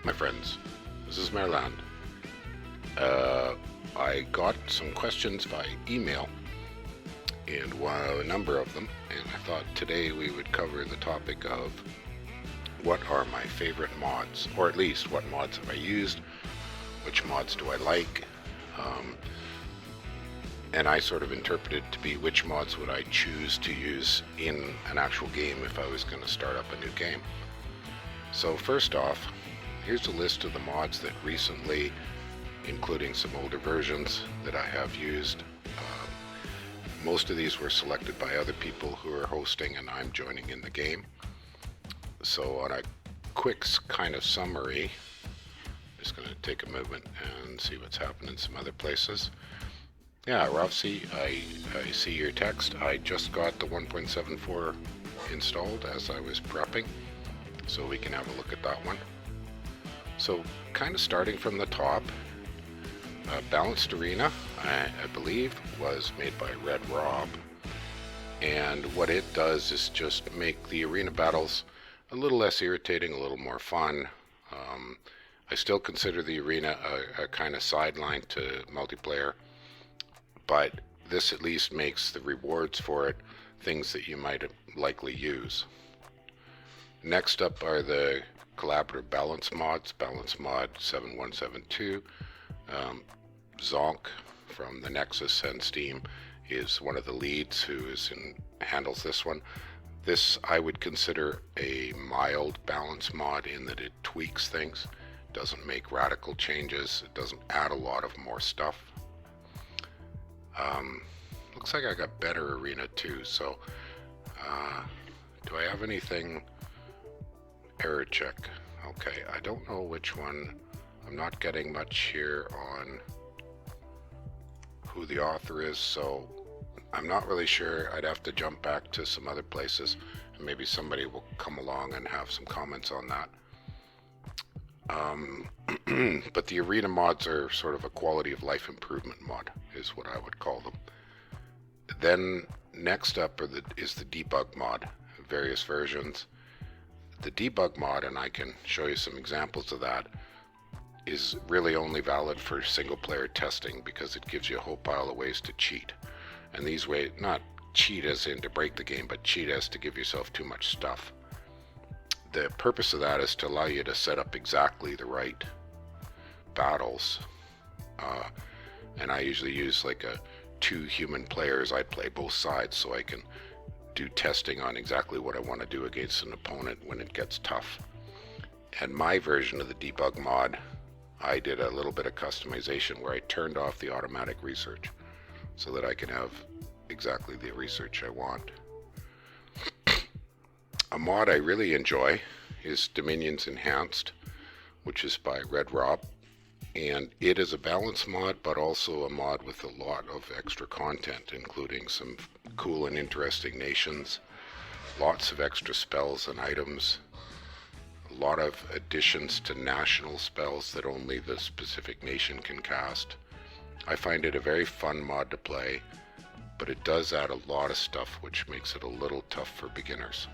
My friends, this is Maerlande. I got some questions by email, and a number of them, and I thought today we would cover the topic of what are my favorite mods, or at least what mods have I used, which mods do I like, and I sort of interpreted to be which mods would I choose to use in an actual game if I was going to start up a new game. So first off, here's a list of the mods that recently, including some older versions, that I have used. Most of these were selected by other people who are hosting, and I'm joining in the game. So on a quick kind of summary, I'm just going to take a moment and see what's happened in some other places. Yeah, Rovsy, I see your text. I just got the 1.74 installed as I was prepping, so we can have a look at that one. So kind of starting from the top, Balanced Arena, I believe, was made by Red Rob, and what it does is just make the arena battles a little less irritating, a little more fun. I still consider the arena a kind of sideline to multiplayer, but this at least makes the rewards for it things that you might likely use. Next up are the collaborative balance mods, Balance Mod 7172. Zonk from the Nexus and Steam is one of the leads who handles this one. This I would consider a mild balance mod in that it tweaks things, doesn't make radical changes, it doesn't add a lot of more stuff. Looks like I got better arena too, so do I have anything? Error check. Okay, I don't know which one. I'm not getting much here on who the author is, so I'm not really sure. I'd have to jump back to some other places, and maybe somebody will come along and have some comments on that. But the arena mods are sort of a quality of life improvement mod, is what I would call them. Then next up is the debug mod, various versions. The debug mod, and I can show you some examples of that, is really only valid for single player testing because it gives you a whole pile of ways to cheat. And these ways, not cheat as in to break the game, but cheat as to give yourself too much stuff. The purpose of that is to allow you to set up exactly the right battles. And I usually use like 2 human players. I play both sides so I can do testing on exactly what I want to do against an opponent when it gets tough. And my version of the debug mod, I did a little bit of customization where I turned off the automatic research so that I can have exactly the research I want. A mod I really enjoy is Dominions Enhanced, which is by Red Rob, and it is a balance mod but also a mod with a lot of extra content, including some cool and interesting nations, lots of extra spells and items, a lot of additions to national spells that only the specific nation can cast. I find it a very fun mod to play, but it does add a lot of stuff which makes it a little tough for beginners.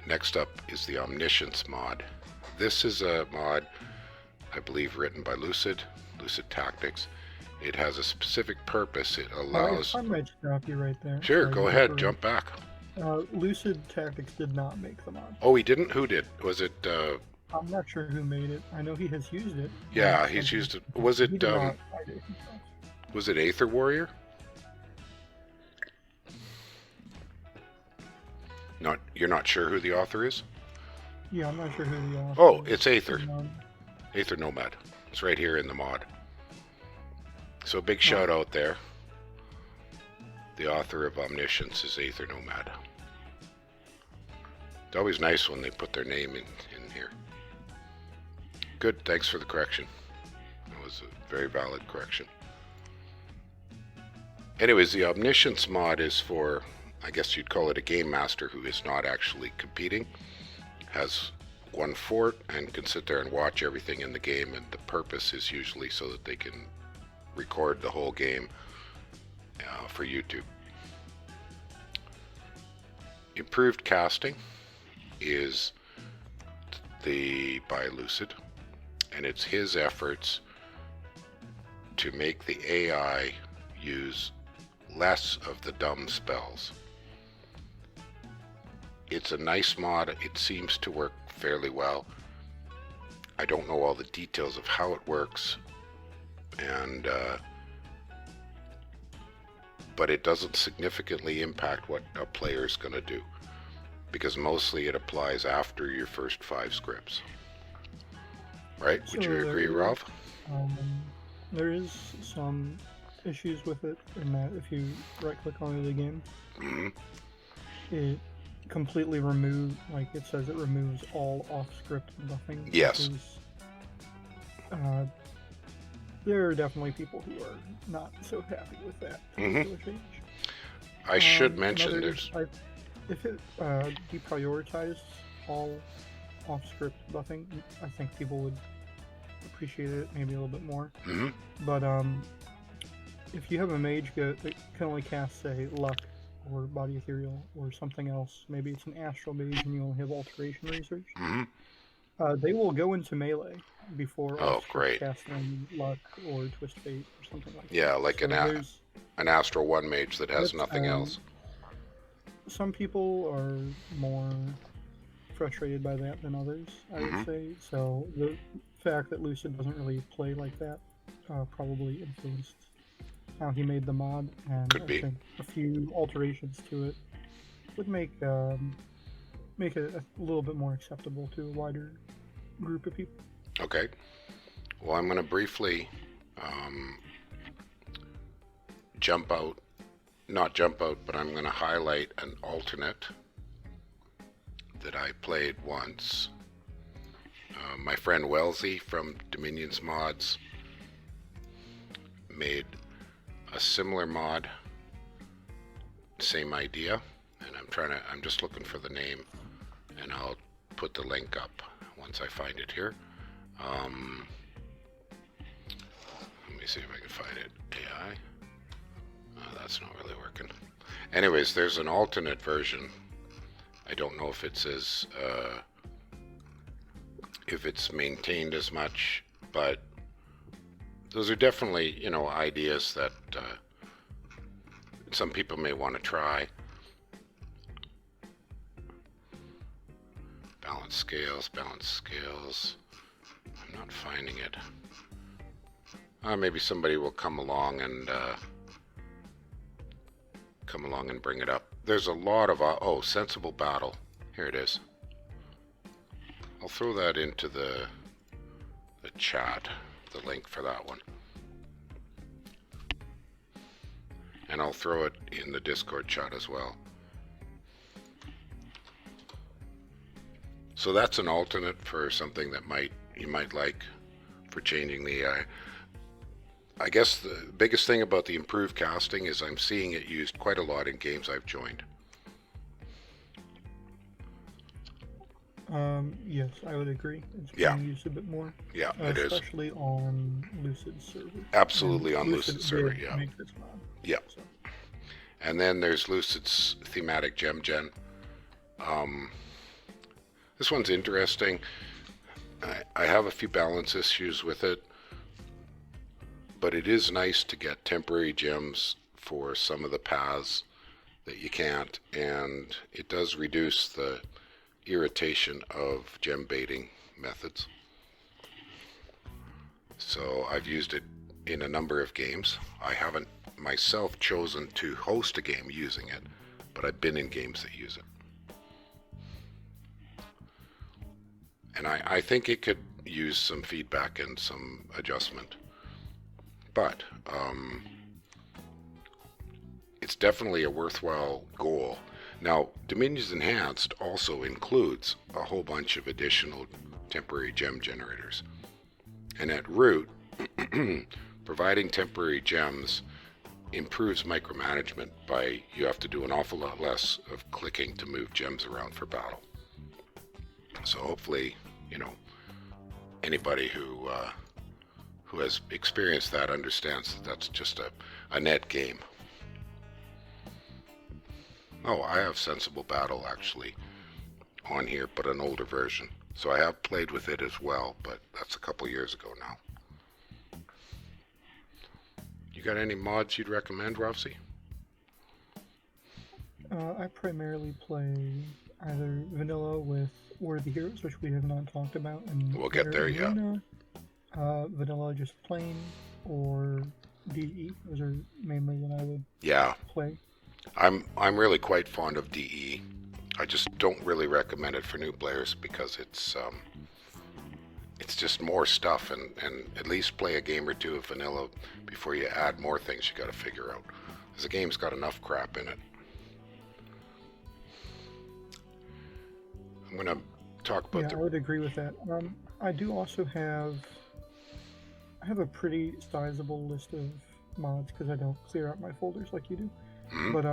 Next up is the Omniscience mod. This is a mod, I believe, written by Lucid Tactics. It has a specific purpose. It allows... I might stop you right there. Sure, Sorry, go ahead, jump back. Lucid Tactics did not make the mod. Oh, he didn't? Who did? Was it... I'm not sure who made it. I know he has used it. Yeah, he's used it. Was it... was it Aether Warrior? You're not sure who the author is? Yeah, I'm not sure who the author Oh, is. it's Aether. Aether Nomad. It's right here in the mod. So big shout out there. The author of Omniscience is Aether Nomad. It's always nice when they put their name in here. Good, thanks for the correction. It was a very valid correction. Anyways, the Omniscience mod is for, I guess you'd call it a game master who is not actually competing, has one fort and can sit there and watch everything in the game, and the purpose is usually so that they can record the whole game for YouTube. Improved casting is by Lucid, and it's his efforts to make the AI use less of the dumb spells. It's a nice mod. It seems to work fairly well. I don't know all the details of how it works, and but it doesn't significantly impact what a player is going to do, because mostly it applies after your first 5 scripts. Right? Would you agree, Ralph? There is some issues with it in that if you right-click onto the game, it completely removes, like it says it removes all off-script buffing. Yes. Because, there are definitely people who are not so happy with that particular change. I should mention if it deprioritized all off-script buffing, I think people would appreciate it maybe a little bit more. But if you have a mage that can only cast, say, luck or body ethereal or something else, maybe it's an astral mage and you only have alteration research, they will go into melee before casting luck or twist fate or something like that. Yeah, like so an astral 1 mage that has nothing else. Some people are more frustrated by that than others, I would say. So the fact that Lucid doesn't really play like that probably influenced how he made the mod, and I think a few alterations to it would make it a little bit more acceptable to a wider group of people. Okay. Well, I'm going to briefly but I'm going to highlight an alternate that I played once. My friend Wellesley from Dominion's Mods made a similar mod, same idea, and I'm just looking for the name, and I'll put the link up once I find it here. Let me see if I can find it. AI. That's not really working. Anyways, there's an alternate version. I don't know if it's if it's maintained as much, but those are definitely, ideas that some people may want to try. Balance scales. I'm not finding it. Maybe somebody will come along and bring it up. There's a lot of sensible battle. Here it is. I'll throw that into the chat, the link for that one, and I'll throw it in the Discord chat as well. So that's an alternate for something that you might like for changing the AI. I guess the biggest thing about the improved casting is I'm seeing it used quite a lot in games I've joined. Yes, I would agree. It's being used a bit more. Yeah, it is. Especially on Lucid server. Absolutely, on Lucid server, yeah. Make this mod, yeah. So. And then there's Lucid's thematic gem gen. This one's interesting. I have a few balance issues with it, but it is nice to get temporary gems for some of the paths that you can't, and it does reduce the irritation of gem baiting methods. So I've used it in a number of games. I haven't myself chosen to host a game using it, but I've been in games that use it. And I think it could use some feedback and some adjustment. But it's definitely a worthwhile goal. Now, Dominion's Enhanced also includes a whole bunch of additional temporary gem generators. And at root, providing temporary gems improves micromanagement by you have to do an awful lot less of clicking to move gems around for battle. So hopefully, anybody who has experienced that understands that that's just a net game. Oh, I have Sensible Battle actually on here, but an older version. So I have played with it as well, but that's a couple years ago now. You got any mods you'd recommend, Ralphsy? I primarily play either vanilla with Worthy Heroes, which we have not talked about, and We'll get there, yeah. Arena, vanilla just plain, or DE. Those are mainly what I would play. I'm really quite fond of DE. I just don't really recommend it for new players because it's just more stuff, and at least play a game or two of vanilla before you add more things you got to figure out. Because the game's got enough crap in it. I'm going to talk about I would agree with that. I do also have a pretty sizable list of mods because I don't clear out my folders like you do. Mm-hmm. But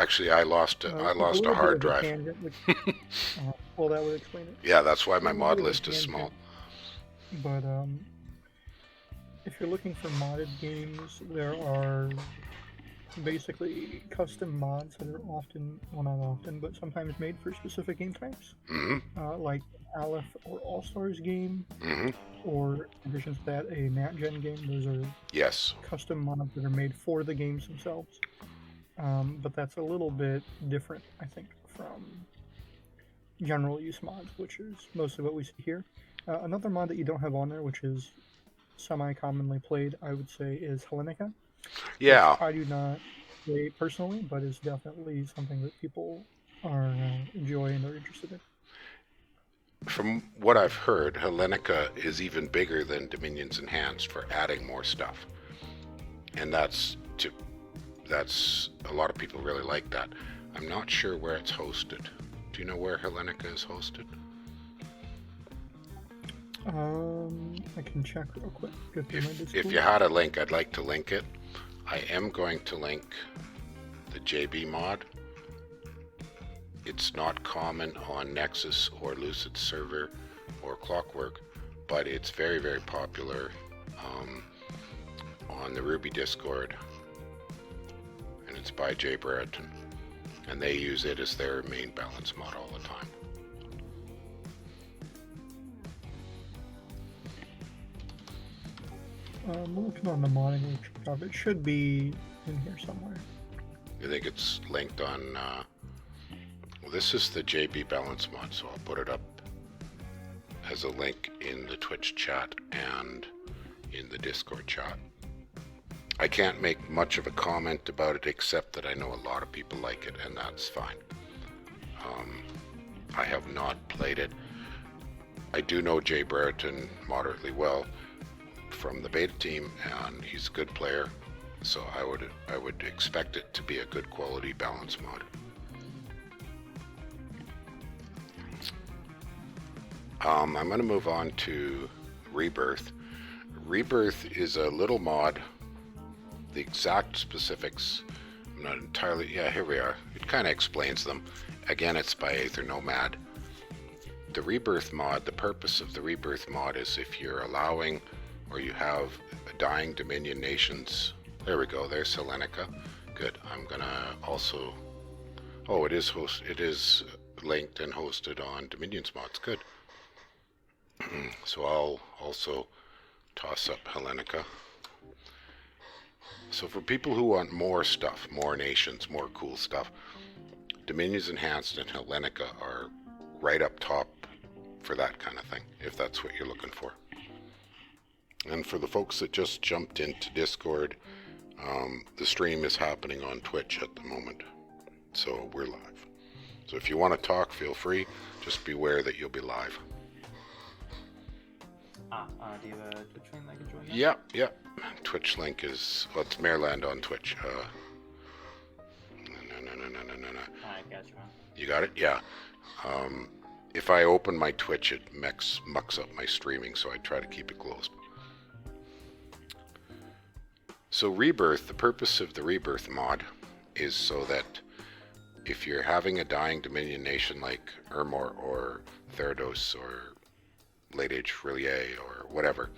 actually, I lost a hard drive. Well, that would explain it. Yeah, that's why my mod list is small. But if you're looking for modded games, there are basically custom mods that are often, well, not often, but sometimes made for specific game types. Mm-hmm. Like Aleph or All-Stars game, mm-hmm. or in addition to that, a Nat Gen game. Those are custom mods that are made for the games themselves. But that's a little bit different, I think, from general use mods, which is mostly what we see here. Another mod that you don't have on there, which is semi-commonly played, I would say, is Hellenica. Yeah. I do not play personally, but it's definitely something that people are enjoy and are interested in. From what I've heard, Hellenica is even bigger than Dominions Enhanced for adding more stuff. And that's a lot of people really like that. I'm not sure where it's hosted. Do you know where Hellenica is hosted? I can check real quick. If you had a link, I'd like to link it. I am going to link the JB mod. It's not common on Nexus or Lucid Server or Clockwork, but it's very, very popular on the Ruby Discord. And it's by Jay Brereton. And they use it as their main balance mod all the time. I'm looking on the modding workshop. It should be in here somewhere. You think it's linked on... well, this is the JB balance mod, so I'll put it up as a link in the Twitch chat and in the Discord chat. I can't make much of a comment about it except that I know a lot of people like it, and that's fine. I have not played it. I do know Jay Brereton moderately well from the beta team, and he's a good player, so I would expect it to be a good quality balance mod. I'm going to move on to Rebirth. Rebirth is a little mod. The exact specifics, I'm not entirely... Yeah, here we are. It kind of explains them. Again, it's by Aether Nomad. The Rebirth mod, the purpose of the Rebirth mod is if you're allowing or you have dying Dominion nations... There we go, there's Hellenica. Good. I'm going to also... Oh, it is linked and hosted on Dominions mods. Good. So I'll also toss up Hellenica. So for people who want more stuff, more nations, more cool stuff, Dominions Enhanced and Hellenica are right up top for that kind of thing, if that's what you're looking for. And for the folks that just jumped into Discord, the stream is happening on Twitch at the moment, so we're live. So if you want to talk, feel free. Just beware that you'll be live. Do you have a Twitch link I can join? Yeah. Twitch link is, well, it's Maerlande on Twitch. No. I got you. You got it? Yeah. If I open my Twitch, it mucks up my streaming, so I try to keep it closed. So Rebirth, the purpose of the Rebirth mod is so that if you're having a dying Dominion nation like Ermor or Therados or Late Age Frillier or whatever,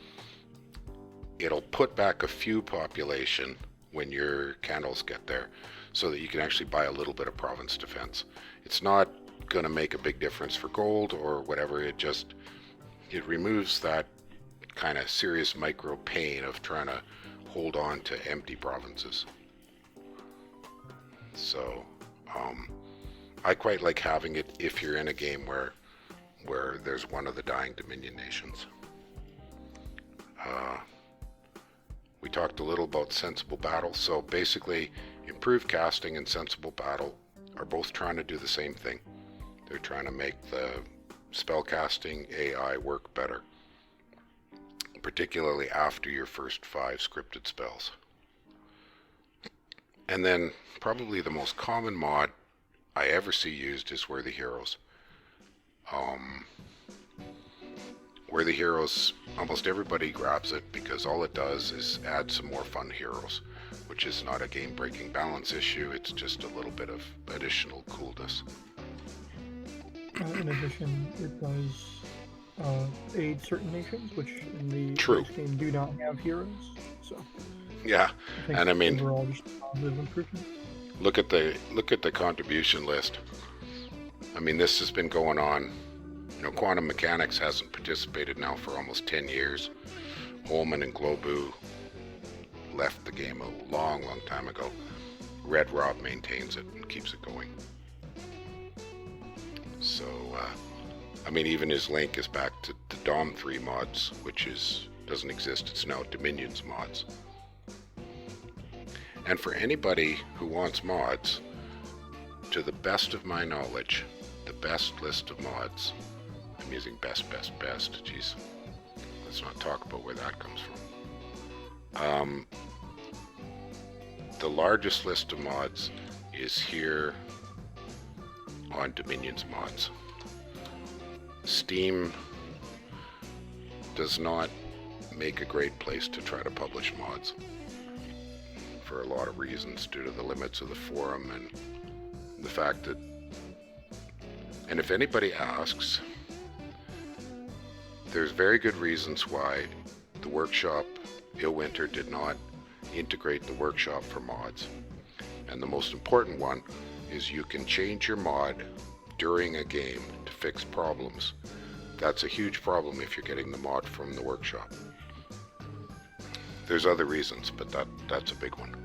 it'll put back a few population when your candles get there so that you can actually buy a little bit of province defense. It's not going to make a big difference for gold or whatever. It removes that kind of serious micro pain of trying to hold on to empty provinces. So I quite like having it if you're in a game where there's one of the dying Dominion nations. We talked a little about sensible battle. So basically, improved casting and sensible battle are both trying to do the same thing. They're trying to make the spellcasting AI work better, particularly after your first 5 scripted spells. And then probably the most common mod I ever see used is Worthy Heroes. Worthy Heroes, almost everybody grabs it because all it does is add some more fun heroes, which is not a game-breaking balance issue, it's just a little bit of additional coolness. In addition, it does aid certain nations, which in the True. base game do not have heroes. So Yeah, and I mean, overall just a positive improvement. look at the contribution list. I mean, this has been going on. You know, Quantum Mechanics hasn't participated now for almost 10 years. Holman and Globu left the game a long time ago. Red Rob maintains it and keeps it going. So, I mean, even his link is back to Dom 3 mods, which doesn't exist. It's now Dominions mods. And for anybody who wants mods, to the best of my knowledge, the best list of mods, I'm using best, geez, let's not talk about where that comes from. The largest list of mods is here on Dominions mods. Steam does not make a great place to try to publish mods for a lot of reasons, due to the limits of the forum and the fact that, and if anybody asks, there's very good reasons why the workshop, Illwinter, did not integrate the workshop for mods. And the most important one is you can change your mod during a game to fix problems. That's a huge problem if you're getting the mod from the workshop. There's other reasons, but that's a big one.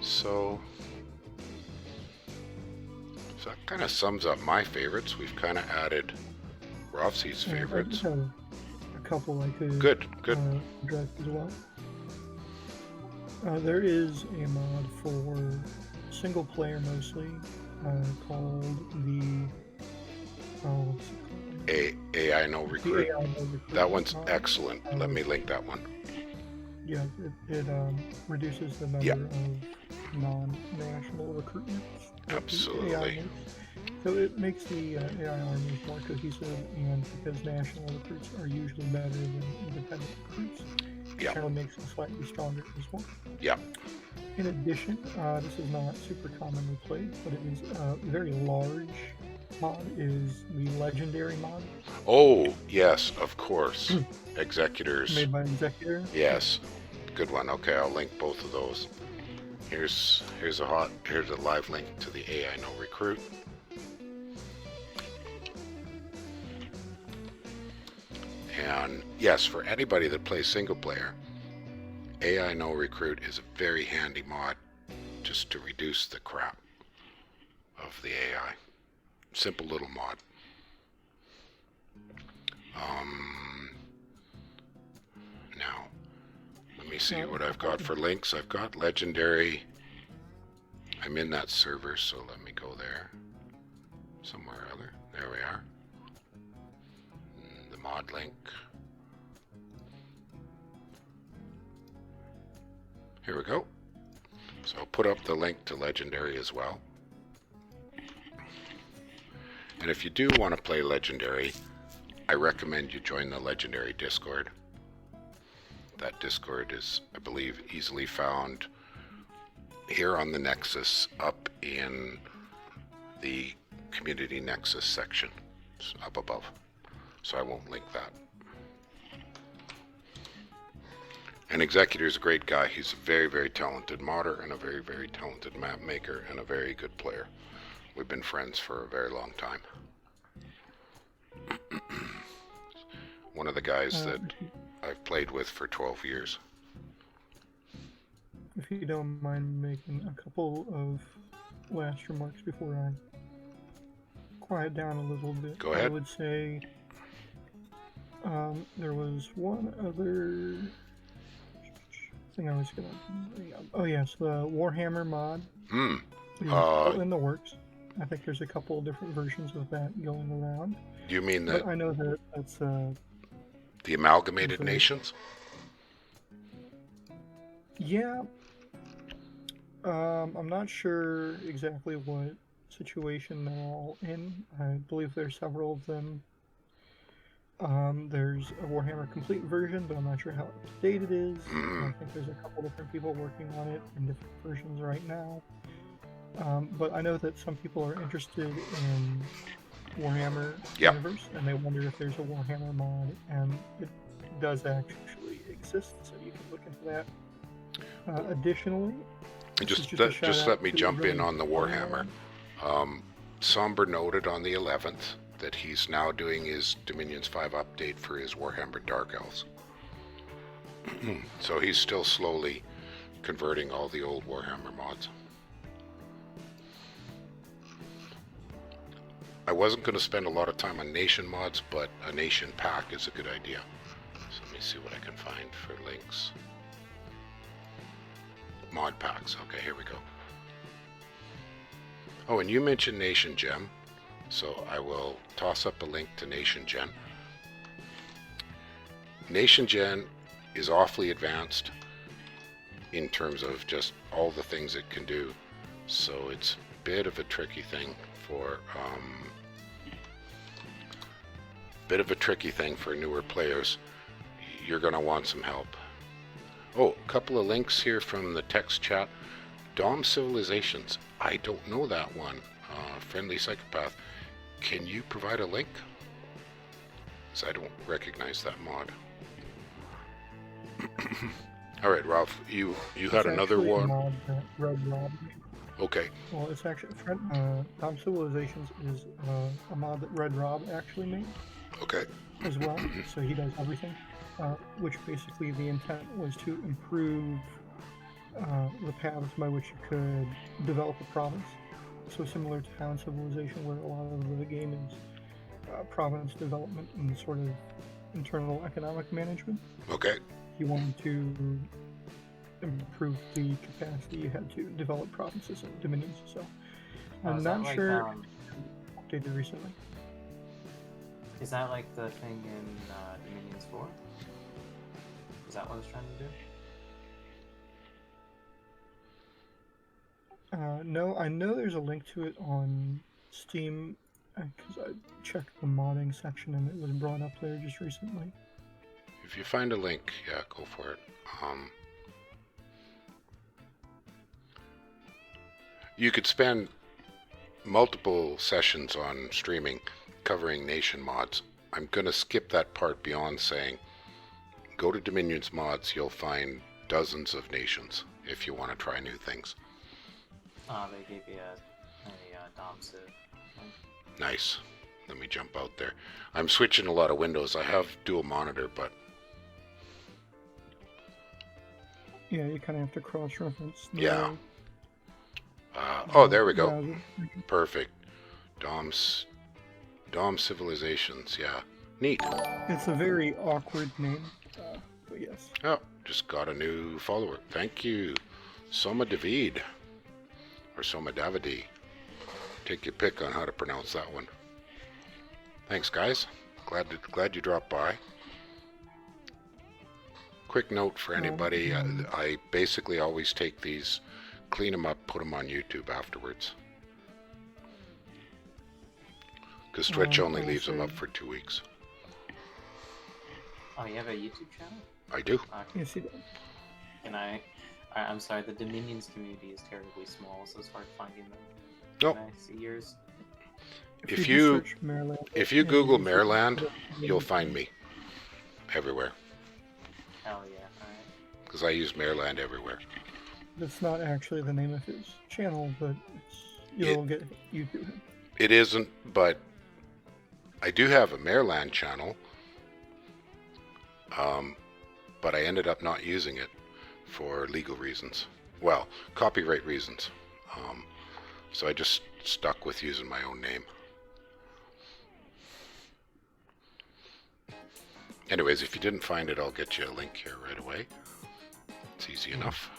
So that kind of sums up my favorites. We've kind of added Rovsi's favorites. I have a couple I could Good. address as well. There is a mod for single player mostly called the what's it called? AI No Recruit. The AI No Recruit. That one's excellent. Let me link that one. Yeah, it reduces the number of non-national recruitments. Absolutely. So it makes the AI armies more cohesive, and because national recruits are usually better than independent recruits, it kind of makes them slightly stronger as well. Yeah. In addition, this is not super commonly played, but it is a very large mod, is the Legendary mod. Oh, yes, of course. Executors. Made by Executor. Yes. Good one. Okay, I'll link both of those. Here's a live link to the AI No Recruit. And yes, for anybody that plays single player, AI No Recruit is a very handy mod just to reduce the crap of the AI. Simple little mod. Now, let me see what I've got for links. I've got Legendary. I'm in that server, so let me go there. Somewhere or other. There we are. The mod link. Here we go. So I'll put up the link to Legendary as well. And if you do want to play Legendary, I recommend you join the Legendary Discord. That Discord is, I believe, easily found here on the Nexus, up in the Community Nexus section, it's up above. So I won't link that. And Executor's a great guy. He's a very, very talented modder and a very, very talented map maker and a very good player. We've been friends for a very long time. One of the guys that I've played with for 12 years. If you don't mind making a couple of last remarks before I quiet down a little bit. Go ahead. I would say there was one other thing I was gonna bring up. Oh yes, the Warhammer mod is still in the works. I think there's a couple of different versions of that going around. You mean that? But I know that that's the Amalgamated Nations? Yeah. I'm not sure exactly what situation they're all in. I believe there's several of them. There's a Warhammer Complete version, but I'm not sure how up to date it is. I think there's a couple different people working on it in different versions right now. But I know that some people are interested in Warhammer universe, and they wonder if there's a Warhammer mod, and it does actually exist, so you can look into that. Additionally, just let me jump in on the Warhammer. Somber noted on the 11th that he's now doing his Dominions 5 update for his Warhammer Dark Elves. So he's still slowly converting all the old Warhammer mods. I wasn't going to spend a lot of time on nation mods, but a nation pack is a good idea. So let me see what I can find for links. Mod packs. Okay, here we go. Oh, and you mentioned Nation Gem, so I will toss up a link to Nation Gen. Nation Gen is awfully advanced in terms of just all the things it can do, so it's a bit of a tricky thing for newer players. You're going to want some help. Oh, a couple of links here from the text chat. Dom Civilizations. I don't know that one. Friendly Psychopath. Can you provide a link? Because I don't recognize that mod. All right, Ralph. You had another one. Mod that Red Rob. Okay. Well, it's actually Dom Civilizations is a mod that Red Rob actually made. Okay. As well, so he does everything. Which basically the intent was to improve the paths by which you could develop a province. So similar to Town Civilization, where a lot of the game is province development and sort of internal economic management. Okay. He wanted to improve the capacity you had to develop provinces and dominions. So I'm not sure. Updated recently. Is that like the thing in Dominions 4? Is that what it's trying to do? No, I know there's a link to it on Steam, because I checked the modding section and it was brought up there just recently. If you find a link, yeah, go for it. You could spend multiple sessions on streaming covering nation mods. I'm going to skip that part beyond saying go to Dominions mods. You'll find dozens of nations if you want to try new things. They gave you a Dom Civ. Nice. Let me jump out there. I'm switching a lot of windows. I have dual monitor, but yeah, you kind of have to cross-reference. Yeah. Oh, there we go. Perfect. Dom Civilizations, yeah. Neat. It's a very awkward name, but yes. Oh, just got a new follower. Thank you. Soma David. Or Soma Davidi. Take your pick on how to pronounce that one. Thanks, guys. Glad you dropped by. Quick note for anybody. I basically always take these, clean them up, put them on YouTube afterwards. Because Twitch only leaves them up for 2 weeks. Oh, you have a YouTube channel? I do. Yes, you do. And I'm sorry, the Dominions community is terribly small, so it's hard finding them. Nope. Can I see yours? If you Google Maerlande, you'll find me everywhere. Hell yeah, alright. because I use Maerlande everywhere. That's not actually the name of his channel, but you'll get you to him. It isn't, but I do have a Maerlande channel, but I ended up not using it for legal reasons. Well, copyright reasons. So I just stuck with using my own name. Anyways, if you didn't find it, I'll get you a link here right away. It's easy enough.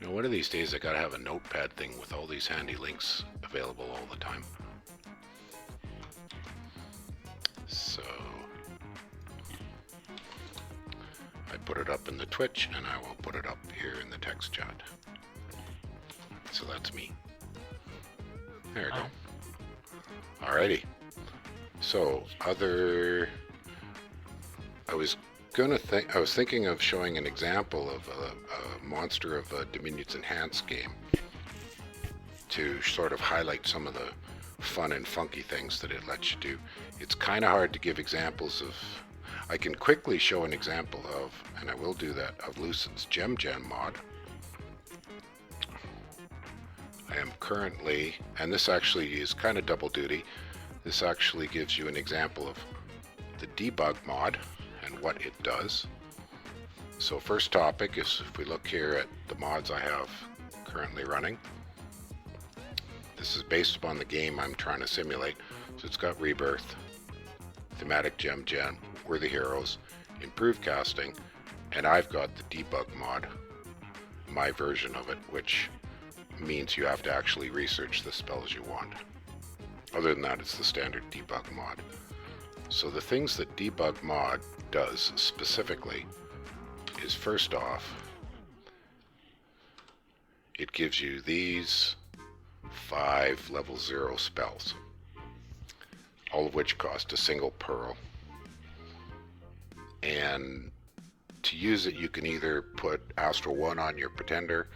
One of these days I gotta have a notepad thing with all these handy links available all the time. So I put it up in the Twitch, and I will put it up here in the text chat. So that's me. There we go. Alrighty. So I was thinking of showing an example of a Monster of Dominion's Enhanced game to sort of highlight some of the fun and funky things that it lets you do. It's kind of hard to give examples of. I can quickly show an example of, and I will do that, of Lucid's Gem mod. I am currently, and this actually is kind of double duty, this actually gives you an example of the debug mod and what it does. So first topic is, if we look here at the mods I have currently running, this is based upon the game I'm trying to simulate. So it's got Rebirth, Thematic Gem, We're the Heroes, Improved Casting, and I've got the debug mod, my version of it, which means you have to actually research the spells you want. Other than that, it's the standard debug mod. So the things that debug mod does specifically is, first off, it gives you these 5 level 0 spells, all of which cost a single pearl. And to use it, you can either put Astral 1 on your Pretender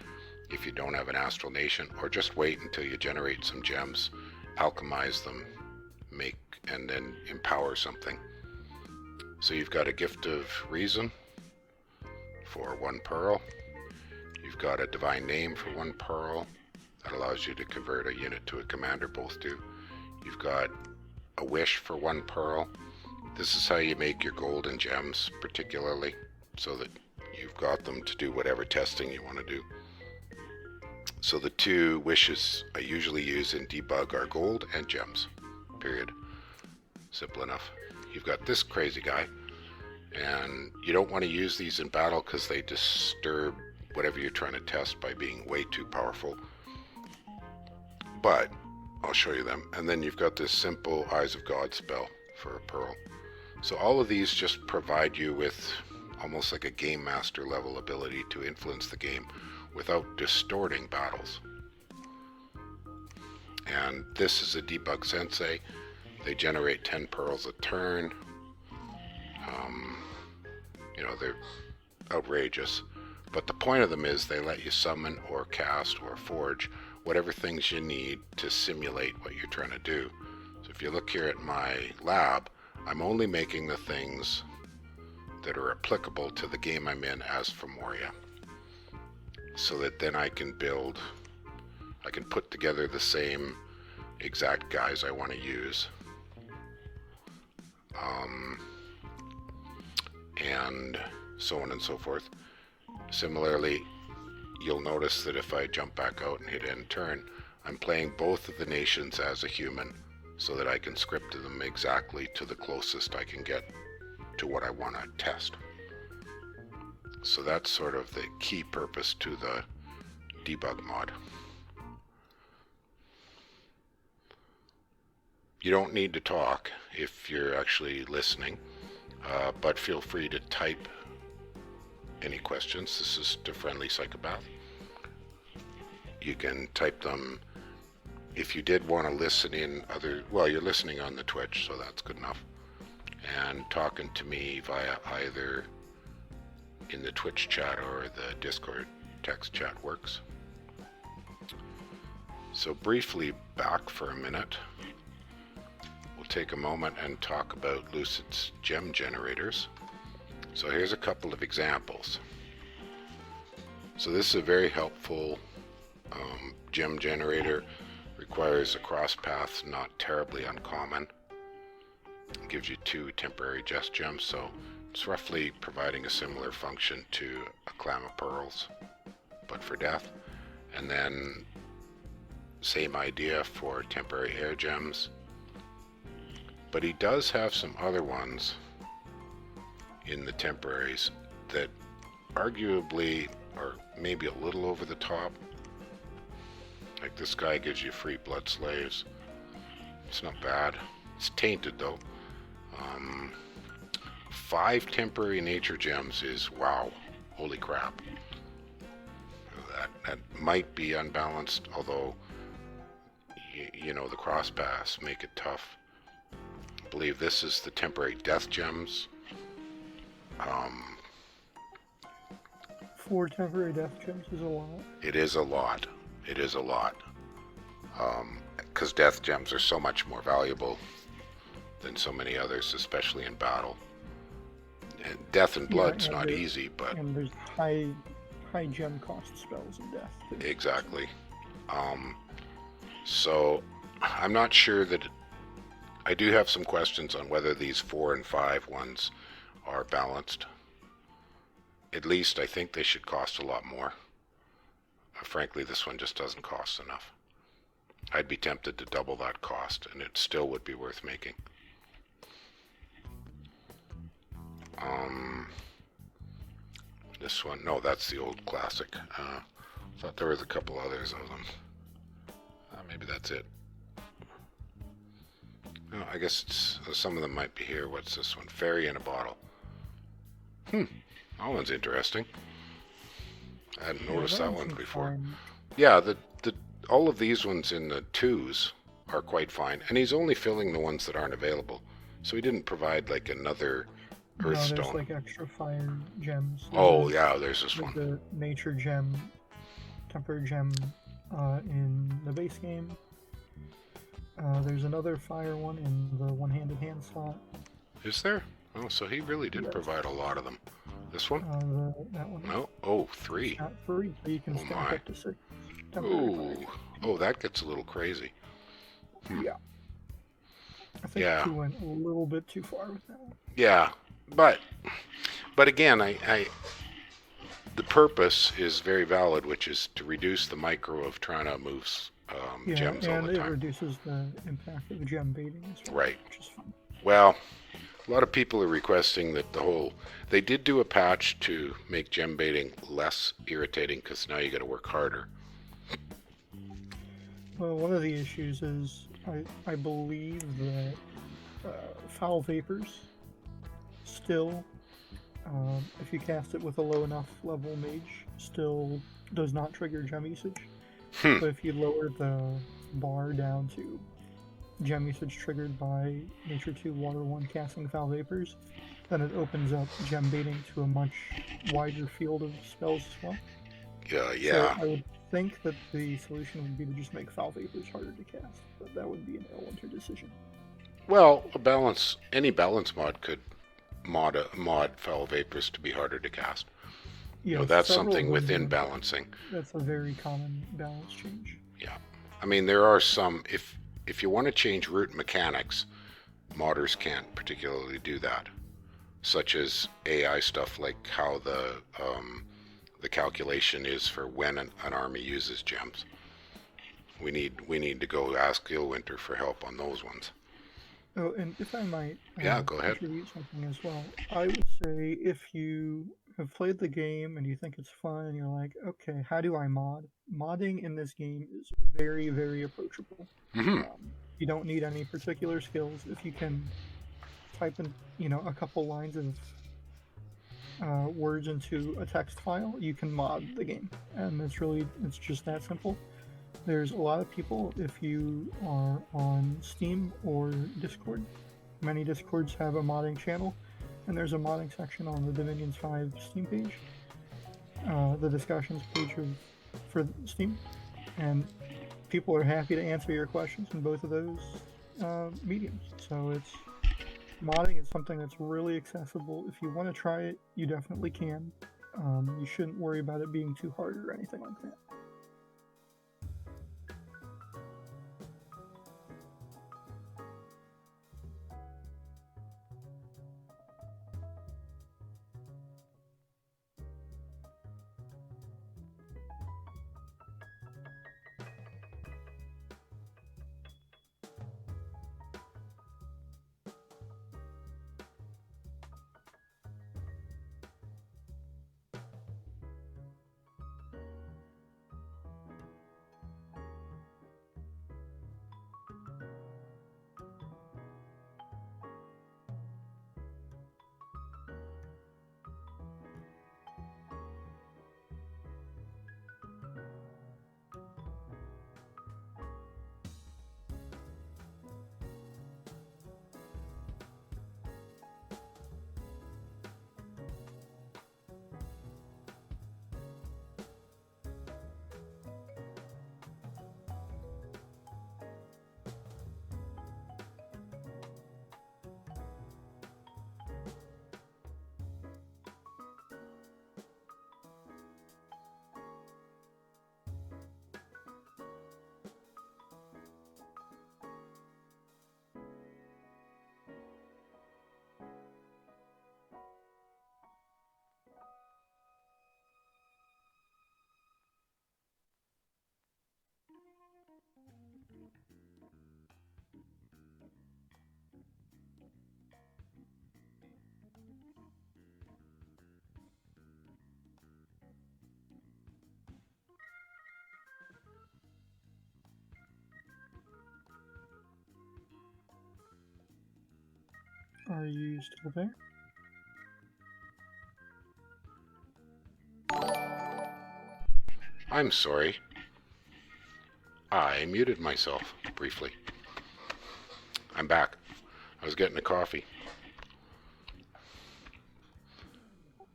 if you don't have an Astral Nation, or just wait until you generate some gems, alchemize them, and then empower something. So you've got a Gift of Reason for 1 pearl. You've got a Divine Name for 1 pearl. That allows you to convert a unit to a commander, both do. You've got a Wish for 1 pearl. This is how you make your gold and gems, particularly, so that you've got them to do whatever testing you want to do. So the 2 wishes I usually use in debug are gold and gems, period. Simple enough. You've got this crazy guy, and you don't want to use these in battle because they disturb whatever you're trying to test by being way too powerful. But I'll show you them. And then you've got this simple Eyes of God spell for a pearl. So all of these just provide you with almost like a game master level ability to influence the game without distorting battles. And this is a debug sensei. They generate 10 pearls a turn. They're outrageous. But the point of them is they let you summon or cast or forge whatever things you need to simulate what you're trying to do. So if you look here at my lab, I'm only making the things that are applicable to the game I'm in as Femoria, so that then I can put together the same exact guys I want to use. And so on and so forth. Similarly, you'll notice that if I jump back out and hit end turn, I'm playing both of the nations as a human, so that I can script them exactly to the closest I can get to what I want to test. So that's sort of the key purpose to the debug mod. You don't need to talk if you're actually listening, but feel free to type any questions. This is to Friendly Psychopath. You can type them if you did want to listen in you're listening on the Twitch, so that's good enough. And talking to me via either in the Twitch chat or the Discord text chat works. So briefly back for a minute. We'll take a moment and talk about Lucid's gem generators. So here's a couple of examples. So this is a very helpful gem generator. Requires a cross path, not terribly uncommon. It gives you 2 temporary just gems, so it's roughly providing a similar function to a clam of pearls, but for death. And then same idea for temporary air gems. But he does have some other ones in the temporaries that arguably are maybe a little over the top. Like this guy gives you free blood slaves. It's not bad. It's tainted though. 5 temporary nature gems is wow. Holy crap. That might be unbalanced, although you know the cross paths make it tough. I believe this is the temporary death gems. 4 temporary death gems is a lot. It is a lot. It is a lot. Because death gems are so much more valuable than so many others, especially in battle. And death and blood's not easy, but... And there's high gem cost spells in death, too. Exactly. So, I'm not sure that... I do have some questions on whether these 4 and 5 ones are balanced. At least I think they should cost a lot more. Frankly, this one just doesn't cost enough. I'd be tempted to double that cost, and it still would be worth making. This one, no, that's the old classic. Thought there was a couple others of them. Maybe that's it. No, I guess some of them might be here. What's this one? Fairy in a bottle. That one's interesting. I hadn't noticed that one before. Fine. Yeah, all of these ones in the 2s are quite fine, and he's only filling the ones that aren't available. So he didn't provide like another Earthstone. No, there's like extra fire gems. There's this one. The nature gem, temporary gem in the base game. There's another fire one in the one-handed hand slot. Is there? Oh, so he really did provide a lot of them. This one? That one. No. Oh, 3. Not 3, so you can stack up to 6. Oh, that gets a little crazy. Yeah. I think 2 went a little bit too far with that one. Yeah, but again, I the purpose is very valid, which is to reduce the micro of trying to move gems all the time. And it reduces the impact of gem baiting as well, right. which is fun. Well, a lot of people are requesting that they did do a patch to make gem baiting less irritating, because now you got to work harder. Well, one of the issues is I believe that foul vapors still, if you cast it with a low enough level mage, still does not trigger gem usage. But if you lower the bar down to gem usage triggered by Nature 2 Water 1 casting foul vapors, then it opens up gem baiting to a much wider field of spells as well. Yeah. So I would think that the solution would be to just make foul vapors harder to cast, but that would be an Elwinter decision. Well, any balance mod could mod foul vapors to be harder to cast. Yeah, that's something within balancing. That's a very common balance change. Yeah. I mean, there are some, if you want to change root mechanics, modders can't particularly do that. Such as AI stuff, like how the calculation is for when an army uses gems. We need to go ask Ilwinter for help on those ones. Oh, and if I might go ahead. contribute something as well, I would say if you have played the game and you think it's fun and you're like, okay, how do I mod? Modding in this game is very, very approachable. You don't need any particular skills. If you can type in, a couple lines of words into a text file, you can mod the game, and it's just that simple. There's a lot of people, if you are on Steam or Discord, many Discords have a modding channel, and there's a modding section on the Dominions 5 Steam page, the discussions page for Steam, and people are happy to answer your questions in both of those mediums. So modding is something that's really accessible. If you want to try it, you definitely can. You shouldn't worry about it being too hard or anything like that. Are you still there? I'm sorry. I muted myself briefly. I'm back. I was getting a coffee.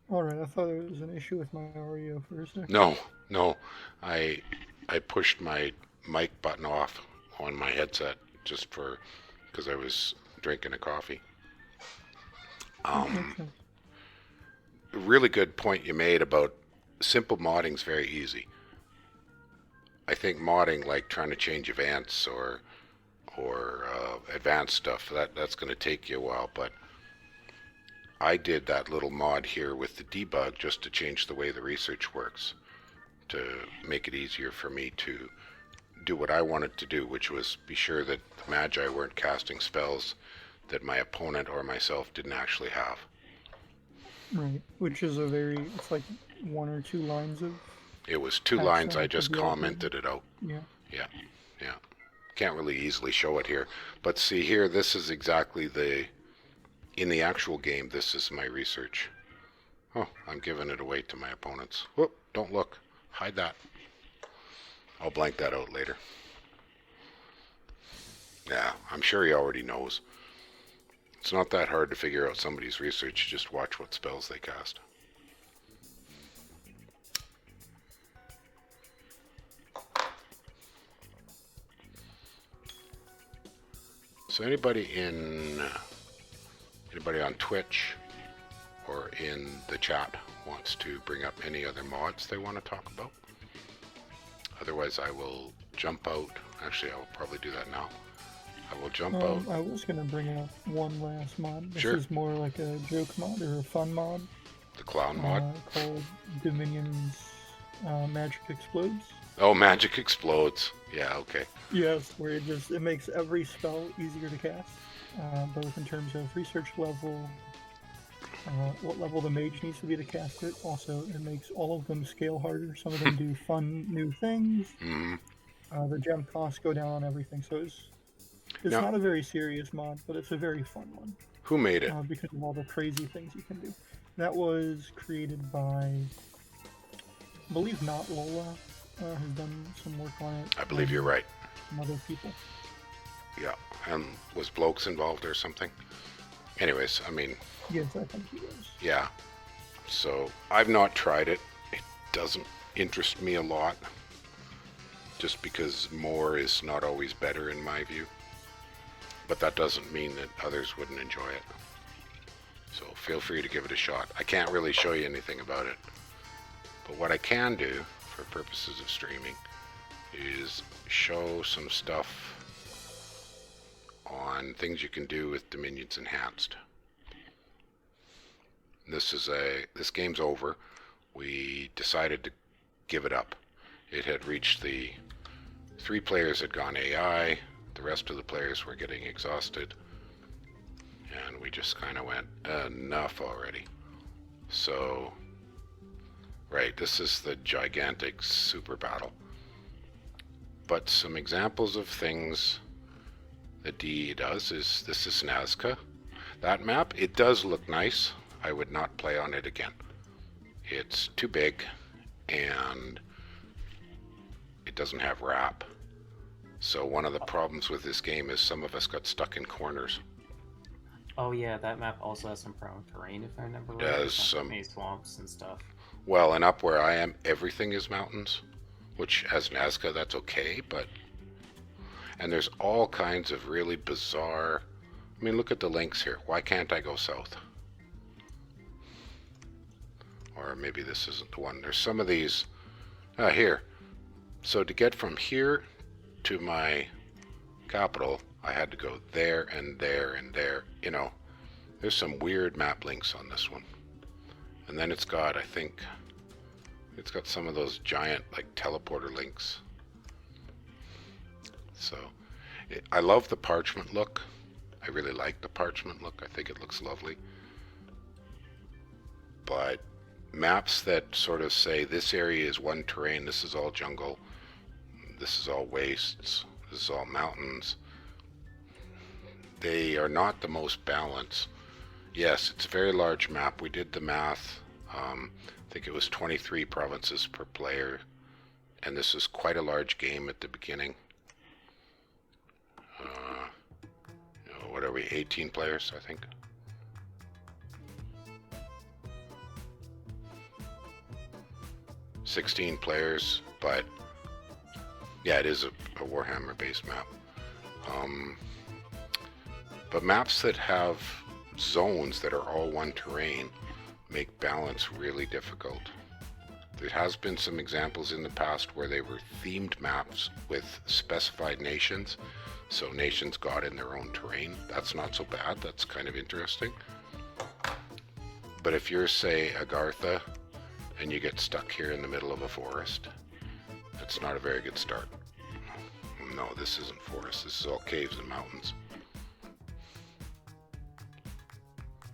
Alright, I thought it was an issue with my audio for a second. No. I pushed my mic button off on my headset just because I was drinking a coffee. A really good point you made about simple modding's very easy. I think modding, like trying to change events or advanced stuff, that's going to take you a while, but I did that little mod here with the debug just to change the way the research works, to make it easier for me to do what I wanted to do, which was be sure that the Magi weren't casting spells that my opponent or myself didn't actually have. Right, which is it's like 1 or 2 lines of... It was 2 lines, I just commented it out. Yeah. Can't really easily show it here. But see here, this is exactly in the actual game, this is my research. Oh, I'm giving it away to my opponents. Whoop, don't look. Hide that. I'll blank that out later. Yeah, I'm sure he already knows. It's not that hard to figure out somebody's research, just watch what spells they cast. So anybody on Twitch or in the chat wants to bring up any other mods they want to talk about? Otherwise I will jump out. Actually, I will probably do that now. I will jump out. I was going to bring up one last mod. This Sure. is more like a joke mod or a fun mod. The clown mod? Called Dominion's Magic Explodes. Oh, Magic Explodes. Yeah, okay. Yes, where it makes every spell easier to cast, both in terms of research level, what level the mage needs to be to cast it. Also, it makes all of them scale harder. Some of them do fun new things. Mm-hmm. The gem costs go down on everything, so it's not a very serious mod, but it's a very fun one. Who made it? Because of all the crazy things you can do. That was created by, I believe, Not Lola has done some work on it. I believe you're right. Some other people. Yeah, and was Blokes involved or something? Anyways, I mean... Yes, I think he was. Yeah. So, I've not tried it. It doesn't interest me a lot. Just because more is not always better in my view. but that doesn't mean that others wouldn't enjoy it. So feel free to give it a shot. I can't really show you anything about it, but what I can do for purposes of streaming is show some stuff on things you can do with Dominions Enhanced. This game's over. We decided to give it up. It had reached 3 players had gone AI, the rest of the players were getting exhausted, and we just kind of went, enough already. So, right, this is the gigantic super battle. But some examples of things that DE does is, this is Nazca. That map, it does look nice. I would not play on it again. It's too big, and it doesn't have wrap. So one of the problems with this game is some of us got stuck in corners. Oh yeah, that map also has some prone terrain, if I remember right. Does some swamps and stuff. Well, and up where I am, everything is mountains, which as Nazca, that's okay, but... And there's all kinds of really bizarre... I mean, look at the links here. Why can't I go south? Or maybe this isn't the one. There's some of these... here. So to get from here to my capital, I had to go there and there and there. You know, there's some weird map links on this one. And then it's got, I think, it's got some of those giant, like, teleporter links. So, I love the parchment look. I really like the parchment look. I think it looks lovely. But maps that sort of say this area is one terrain, this is all jungle, this is all wastes, this is all mountains, they are not the most balanced. Yes, it's a very large map. We did the math. I think it was 23 provinces per player, and this is quite a large game at the beginning. What are we, 18 players, I think? $16 players, but yeah, it is a Warhammer based map. But maps that have zones that are all one terrain make balance really difficult. There has been some examples in the past where they were themed maps with specified nations, so nations got in their own terrain. That's not so bad, that's kind of interesting. But if you're, say, Agartha, and you get stuck here in the middle of a forest, that's not a very good start. No, this isn't forest, this is all caves and mountains.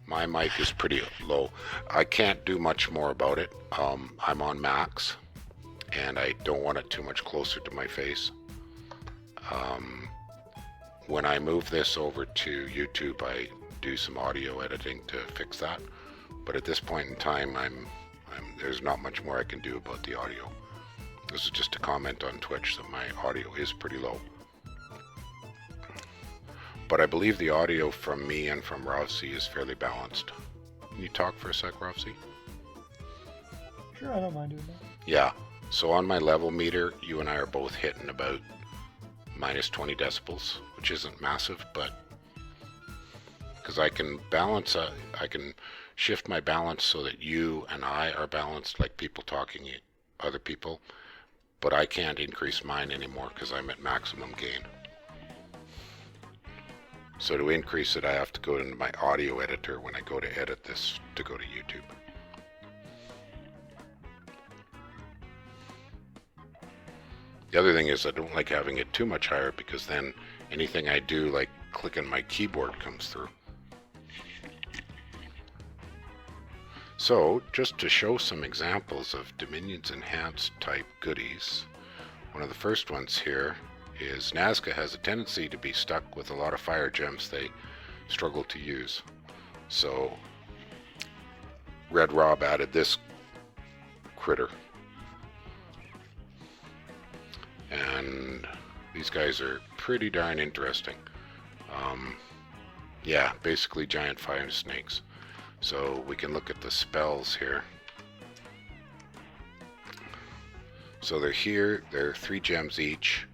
My mic is pretty low. I can't do much more about it. I'm on max, and I don't want it too much closer to my face. When I move this over to YouTube, I do some audio editing to fix that. But at this point in time, there's not much more I can do about the audio. This is just a comment on Twitch that my audio is pretty low. But I believe the audio from me and from Rovsy is fairly balanced. Can you talk for a sec, Rovsy? Sure, I don't mind doing that. Yeah, so on my level meter, you and I are both hitting about minus 20 decibels, which isn't massive, but because I can balance, I can shift my balance so that you and I are balanced, like people talking to other people, but I can't increase mine anymore because I'm at maximum gain. So to increase it, I have to go into my audio editor when I go to edit this to go to YouTube. The other thing is I don't like having it too much higher because then anything I do, like clicking my keyboard, comes through. So, just to show some examples of Dominion's Enhanced type goodies, one of the first ones here is Nazca has a tendency to be stuck with a lot of fire gems they struggle to use. So, Red Rob added this critter. And these guys are pretty darn interesting. Yeah, basically giant fire snakes. So we can look at the spells here. So they're here, they're 3 gems each.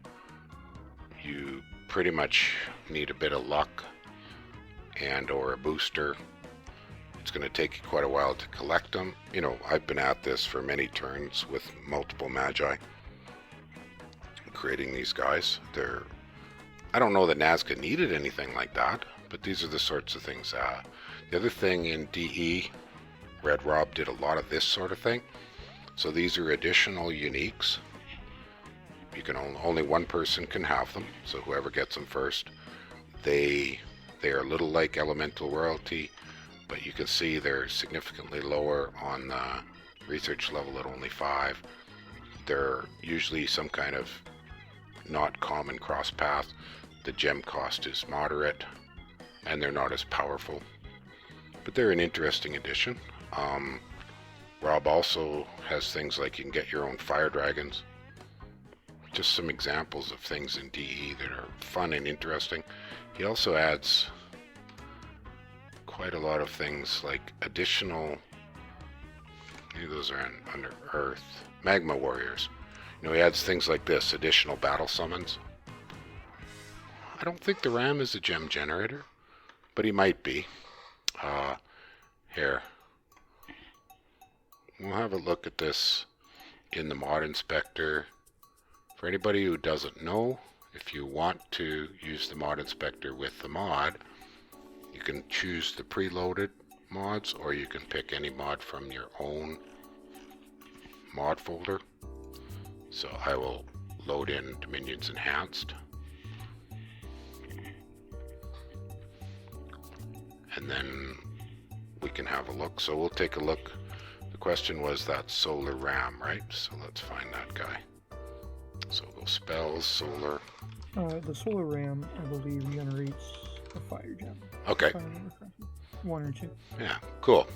You pretty much need a bit of luck and or a booster. It's going to take you quite a while to collect them. You know, I've been at this for many turns with multiple magi, creating these guys. I don't know that Nazca needed anything like that, but these are the sorts of things. The other thing in DE, Red Rob did a lot of this sort of thing. So these are additional uniques. You can only one person can have them, so whoever gets them first. They are a little like elemental royalty, but you can see they're significantly lower on the research level at only 5. They're usually some kind of not common cross path. The gem cost is moderate, and they're not as powerful, but they're an interesting addition. Rob also has things like you can get your own fire dragons. Just some examples of things in DE that are fun and interesting. He also adds quite a lot of things like additional, maybe those are under Earth, magma warriors. You know, he adds things like this, additional battle summons. I don't think the Ram is a gem generator, but he might be. Here. We'll have a look at this in the mod inspector. For anybody who doesn't know, if you want to use the mod inspector with the mod, you can choose the preloaded mods, or you can pick any mod from your own mod folder. So I will load in Dominions Enhanced. And then we can have a look. So we'll take a look. The question was that solar ram, right? So let's find that guy. So we'll spells, solar. The solar ram, I believe, generates a fire gem. Okay. If I remember correctly. 1 or 2. Yeah, cool.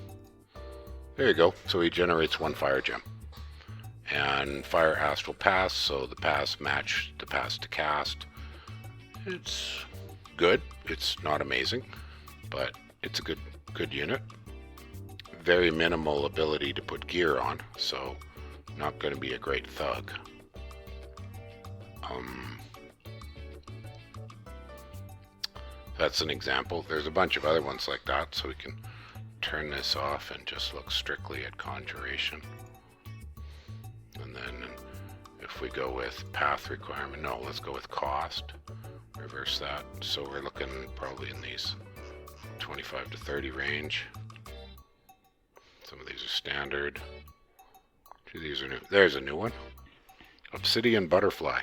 There you go. So he generates 1 fire gem. And fire astral pass, so the pass match the pass to cast. It's good. It's not amazing, but it's a good unit. Very minimal ability to put gear on, so not going to be a great thug. That's an example. There's a bunch of other ones like that, so we can turn this off and just look strictly at conjuration. And then if we go with path requirement, no, let's go with cost. Reverse that. So we're looking probably in these 25 to 30 range. Some of these are standard. These are new. There's a new one. Obsidian butterfly.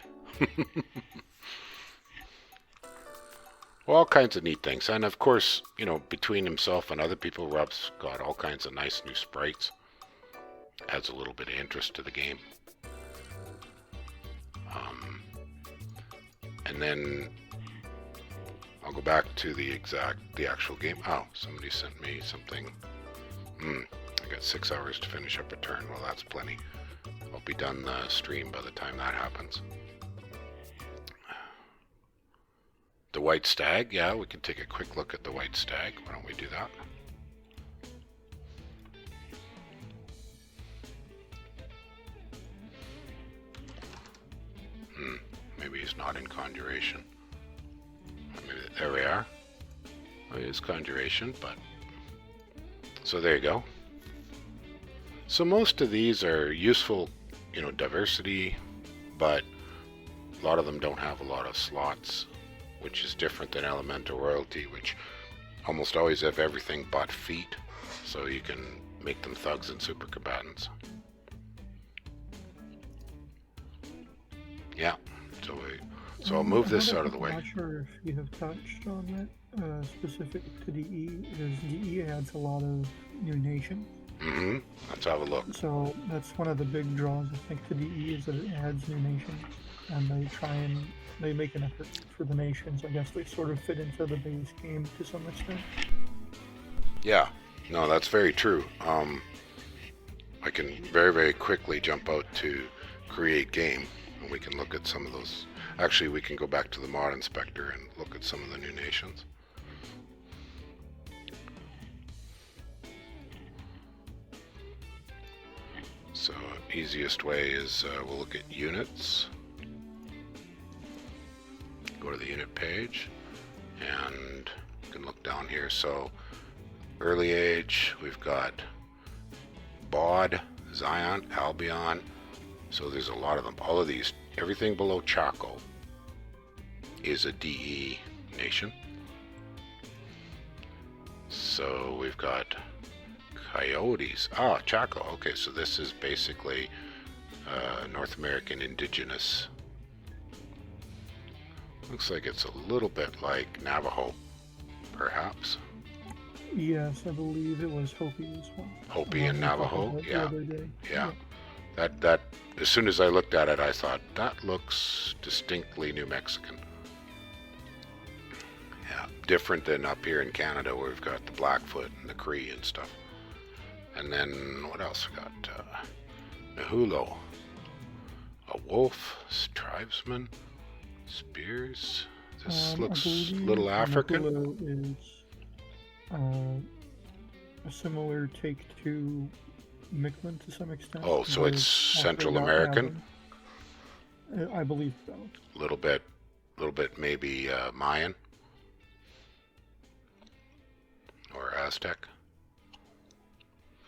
Well, all kinds of neat things. And of course, you know, between himself and other people, Rob's got all kinds of nice new sprites. Adds a little bit of interest to the game. And then I'll go back to the actual game. Oh, somebody sent me something. I got 6 hours to finish up a turn. Well, that's plenty. I'll be done the stream by the time that happens. The white stag, yeah, we can take a quick look at the white stag. Why don't we do that? Maybe he's not in conjuration. Maybe, there we are. Well, it is conjuration, but... So there you go. So most of these are useful, you know, diversity, but a lot of them don't have a lot of slots, which is different than Elemental Royalty, which almost always have everything but feet, so you can make them thugs and super combatants. Yeah, so I'll move this out of the way. I'm not sure if you have touched on that, specific to DE, because DE adds a lot of new nations. Let's have a look. So that's one of the big draws, I think, to DE, is that it adds new nations, and they make an effort for the nations. I guess they sort of fit into the base game to some extent. Yeah, no, that's very true. I can very, very quickly jump out to create game, and we can look at some of those. Actually, we can go back to the mod inspector and look at some of the new nations. So easiest way is we'll look at units. go to the unit page, and you can look down here. So early age, we've got Bod, Zion, Albion. So there's a lot of them. All of these, everything below Chaco is a DE nation. So we've got Coyotes. Ah, Chaco. Okay, so this is basically North American indigenous. Looks like it's a little bit like Navajo, perhaps. Yes, I believe it was Hopi as well. Hopi and Navajo, yeah. Yeah. That as soon as I looked at it, I thought that looks distinctly New Mexican. Yeah, different than up here in Canada where we've got the Blackfoot and the Cree and stuff. And then what else we got? Nahulo, a wolf, tribesman, spears. This looks a little African. Nahulo is a similar take to Miquelon to some extent. Oh, so it's Central American? I believe so. A little bit maybe Mayan or Aztec.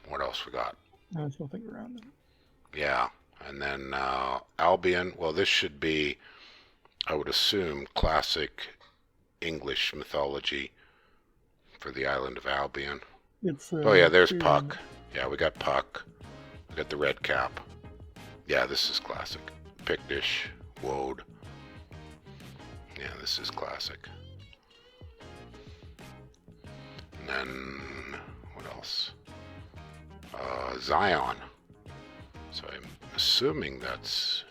What else we got? There's nothing around it. Yeah, and then Albion. Well, this should be, I would assume, classic English mythology for the island of Albion. Oh yeah, there's Puck. Yeah, we got Puck. We got the red cap. Yeah, this is classic. Pictish, Woad. Yeah, this is classic. And then, what else? Zion. So I'm assuming that's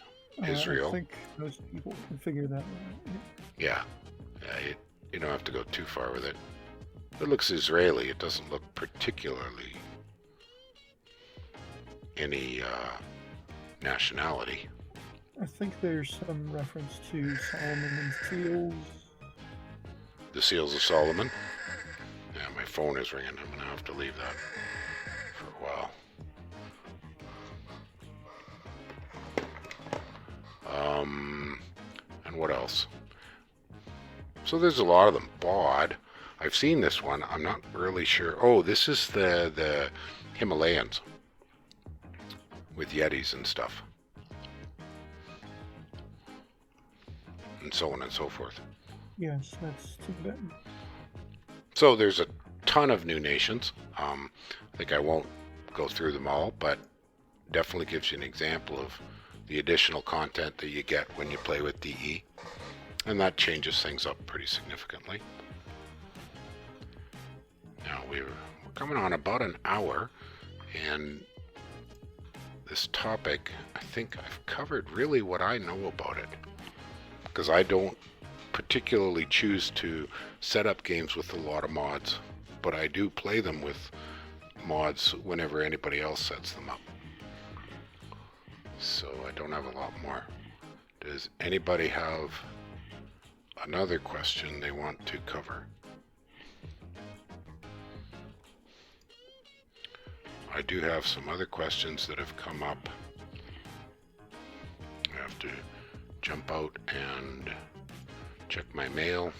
Israel. I think most people can figure that out. Yeah, you don't have to go too far with it. It looks Israeli. It doesn't look particularly any nationality. I think there's some reference to Solomon and seals. The Seals of Solomon. Yeah, my phone is ringing. I'm gonna have to leave that for a while. And what else? So there's a lot of them. Bod. I've seen this one. I'm not really sure. Oh, this is the Himalayans with Yetis and stuff. And so on and so forth. Yes, that's Tibetan. So there's a ton of new nations. I think I won't go through them all, but definitely gives you an example of the additional content that you get when you play with DE. And that changes things up pretty significantly. Now we're coming on about an hour, and this topic, I think I've covered really what I know about it, because I don't particularly choose to set up games with a lot of mods, but I do play them with mods whenever anybody else sets them up. So I don't have a lot more. Does anybody have another question they want to cover? I do have some other questions that have come up. I have to jump out and check my mail.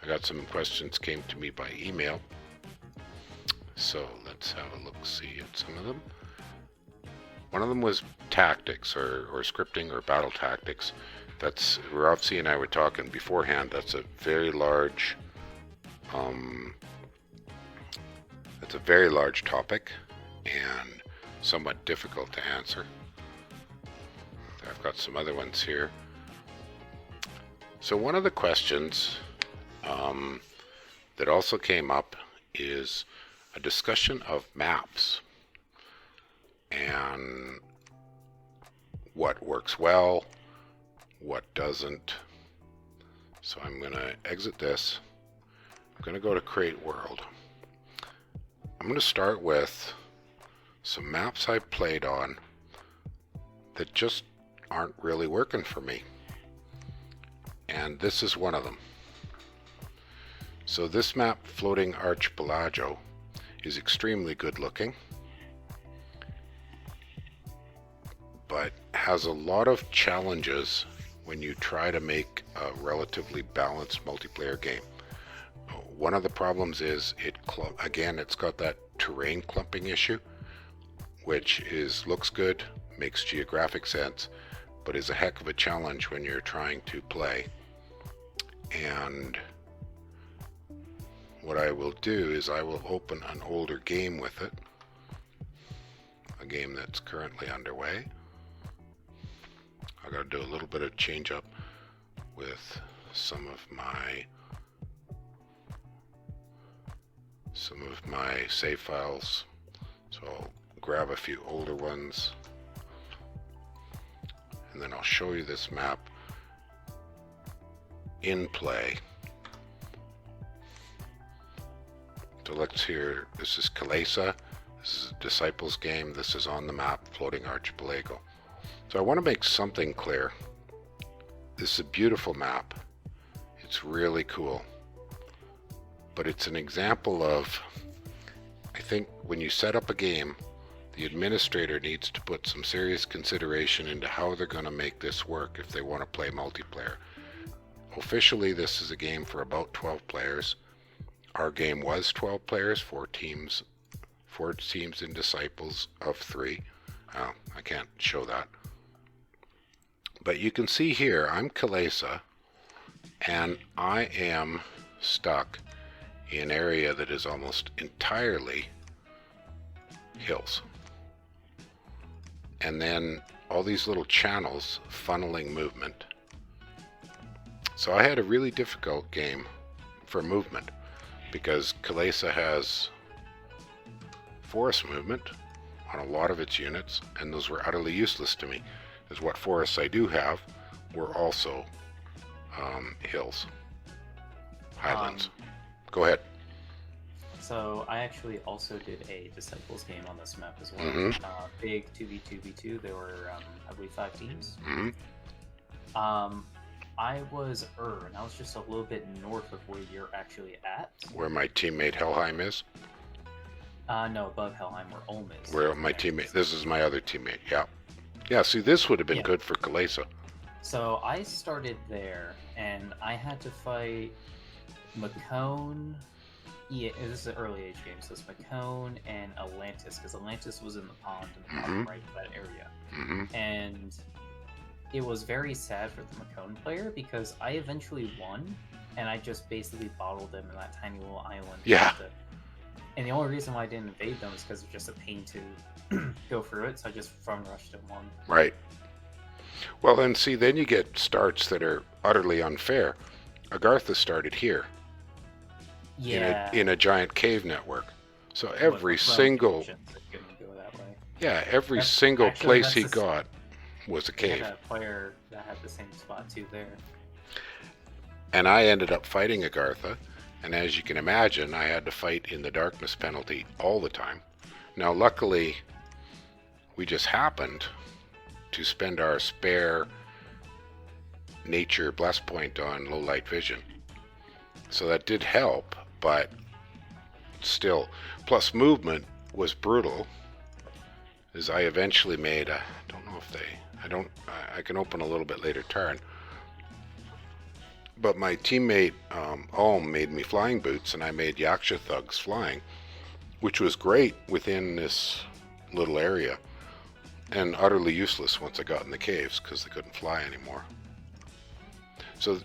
I got some questions came to me by email. So let's have a look-see at some of them. One of them was tactics or scripting or battle tactics. That's, Ravsi and I were talking beforehand, that's a very large topic and somewhat difficult to answer. I've got some other ones here. So one of the questions that also came up is a discussion of maps and what works well, what doesn't. So I'm going to exit this. I'm going to go to Create World. I'm going to start with some maps I've played on that just aren't really working for me. And this is one of them. So this map, Floating Archipelago, is extremely good looking, but has a lot of challenges when you try to make a relatively balanced multiplayer game. One of the problems is it's got that terrain clumping issue, which looks good, makes geographic sense, but is a heck of a challenge when you're trying to play. And what I will do is I will open an older game with it, a game that's currently underway. I got to do a little bit of change up with some of my save files. So I'll grab a few older ones, and then I'll show you this map in play. So let's hear, this is Kalesa, this is a Disciples game, this is on the map, Floating Archipelago. So I want to make something clear. This is a beautiful map. It's really cool. But it's an example of, I think when you set up a game, the administrator needs to put some serious consideration into how they're going to make this work if they want to play multiplayer. Officially, this is a game for about 12 players. Our game was 12 players, 4 teams in Disciples of 3. Oh, I can't show that. But you can see here, I'm Kalesa, and I am stuck in an area that is almost entirely hills. And then all these little channels funneling movement. So I had a really difficult game for movement because Kalesa has forest movement on a lot of its units, and those were utterly useless to me, as what forests I do have were also hills, highlands. Go ahead. So I actually also did a Disciples game on this map as well. Mhm. Big 2v2v2. There were, I believe, 5 teams. Mhm. I was and I was just a little bit north of where you're actually at. Where my teammate Helheim is? No, above Helheim, where Ulm is. Where my teammate, this is my other teammate, yeah. Yeah, see, this would have been good for Kalesa. So I started there, and I had to fight Macone. Yeah, this is an early age game, so it's Macone and Atlantis, because Atlantis was in the pond in the bottom right of that area. Mm-hmm. And it was very sad for the Macone player, because I eventually won, and I just basically bottled them in that tiny little island. Yeah. And the only reason why I didn't invade them is because it's just a pain to go through it, so I just front rushed and won. Right. Well, then see, then you get starts that are utterly unfair. Agartha started here. Yeah. In a giant cave network. So every single... Yeah, every single place he got was a cave. Had a player that had the same spot too there. And I ended up fighting Agartha, and as you can imagine, I had to fight in the darkness penalty all the time. Now, luckily, we just happened to spend our spare nature bless point on low light vision. So that did help, but still. Plus, movement was brutal, as I eventually made a, I can open a little bit later turn. But my teammate Ulm made me flying boots, and I made Yaksha thugs flying, which was great within this little area, and utterly useless once I got in the caves because they couldn't fly anymore. So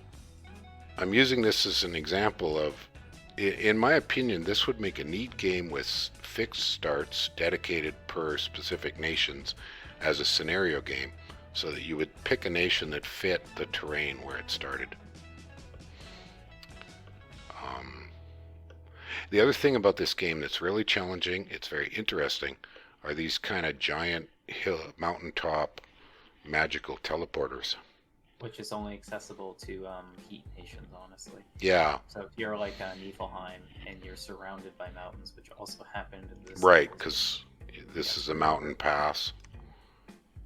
I'm using this as an example of, in my opinion, this would make a neat game with fixed starts dedicated per specific nations as a scenario game, so that you would pick a nation that fit the terrain where it started. The other thing about this game that's really challenging, it's very interesting, are these kind of giant mountaintop magical teleporters. Which is only accessible to heat nations, honestly. Yeah. So if you're like Niflheim and you're surrounded by mountains, which also happened in this. Right, because this is a mountain pass.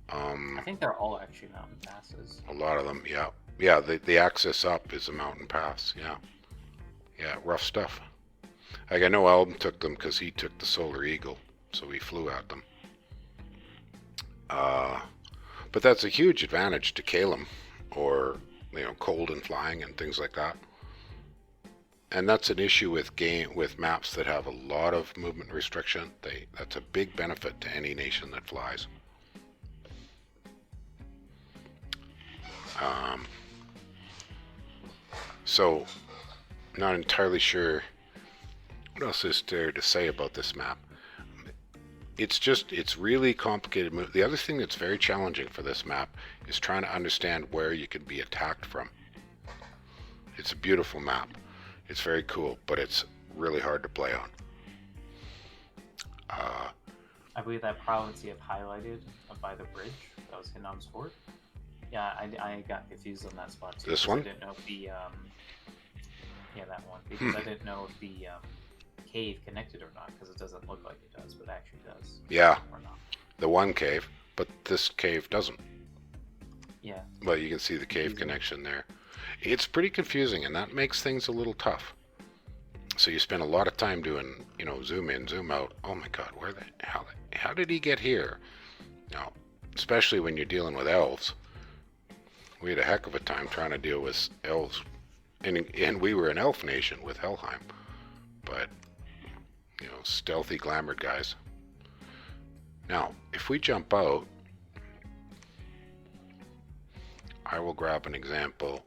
I think they're all actually mountain passes. A lot of them, yeah. Yeah, the access up is a mountain pass, yeah. Yeah, rough stuff. Like, I know Alden took them because he took the Solar Eagle, so he flew at them. But that's a huge advantage to Calum or cold and flying and things like that. And that's an issue with maps that have a lot of movement restriction. That's a big benefit to any nation that flies. So, not entirely sure what else is there to say about this map. It's really complicated. The other thing that's very challenging for this map is trying to understand where you can be attacked from. It's a beautiful map. It's very cool, but it's really hard to play on. I believe that province you have highlighted by the bridge, that was Hinnom's Fort. Yeah, I got confused on that spot too. This one? I didn't know if the yeah, that one, because I didn't know if the cave connected or not, because it doesn't look like it does, but it actually does. Yeah, or not. The one cave, but this cave doesn't. Yeah. But you can see the cave connection there. It's pretty confusing, and that makes things a little tough. So you spend a lot of time doing, zoom in, zoom out. Oh my God, how did he get here? Now, especially when you're dealing with elves. We had a heck of a time trying to deal with elves, and we were an elf nation with Helheim, but stealthy, glamored guys. Now, if we jump out, I will grab an example.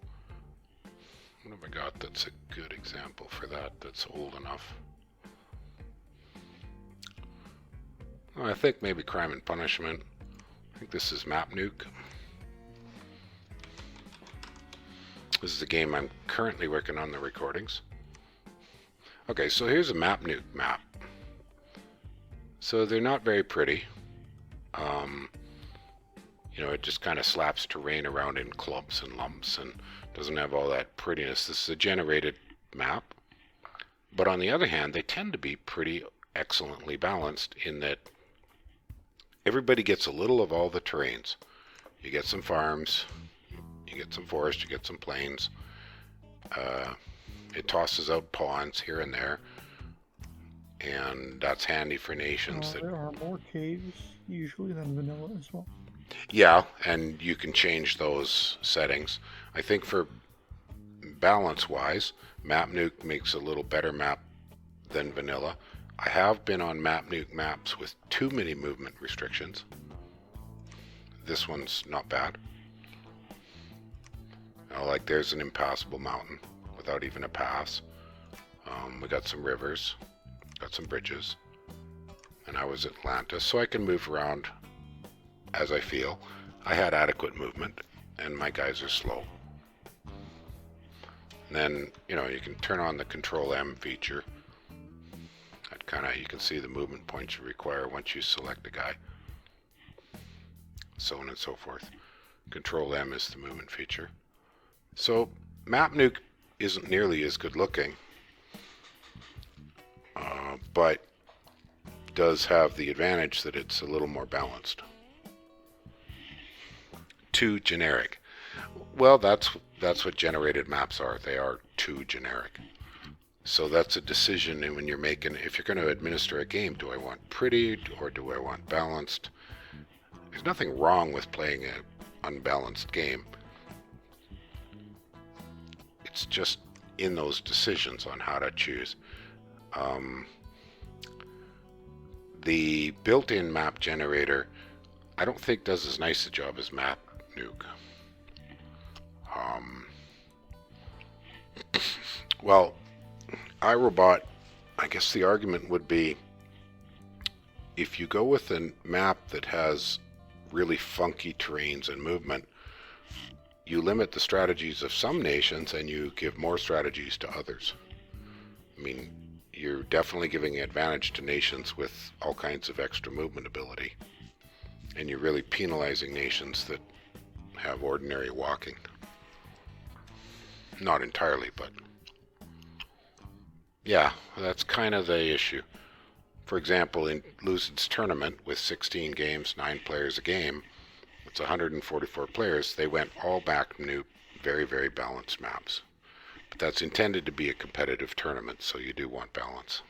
What have I got that's a good example for that, that's old enough? Well, I think maybe Crime and Punishment. I think this is Map Nuke. This is a game I'm currently working on the recordings. Okay, so here's a Map Nuke map. So they're not very pretty. It just kind of slaps terrain around in clumps and lumps and doesn't have all that prettiness. This is a generated map. But on the other hand, they tend to be pretty excellently balanced in that everybody gets a little of all the terrains. You get some farms, you get some forest, you get some plains. It tosses out ponds here and there. And that's handy for nations. There are more caves usually than vanilla as well. Yeah, and you can change those settings. I think for balance-wise, Map Nuke makes a little better map than vanilla. I have been on Map Nuke maps with too many movement restrictions. This one's not bad. Like there's an impassable mountain without even a pass. We got some rivers, got some bridges, and I was Atlantis, so I can move around as I feel. I had adequate movement, and my guys are slow. And then, you can turn on the Control M feature. That you can see the movement points you require once you select a guy. So on and so forth. Control M is the movement feature. So, Map Nuke isn't nearly as good looking, but does have the advantage that it's a little more balanced. Too generic. Well, that's what generated maps are. They are too generic. So that's a decision when you're making, if you're going to administer a game, do I want pretty or do I want balanced? There's nothing wrong with playing an unbalanced game. It's just in those decisions on how to choose. The built-in map generator, I don't think does as nice a job as Map Nuke. Well, iRobot, I guess the argument would be, if you go with a map that has really funky terrains and movement, you limit the strategies of some nations and you give more strategies to others. I mean, you're definitely giving advantage to nations with all kinds of extra movement ability, and you're really penalizing nations that have ordinary walking. Not entirely, but yeah, that's kind of the issue. For example, in Lucid's tournament with 16 games, 9 players a game, it's 144 players, they went all back new, very, very balanced maps. But that's intended to be a competitive tournament, so you do want balance.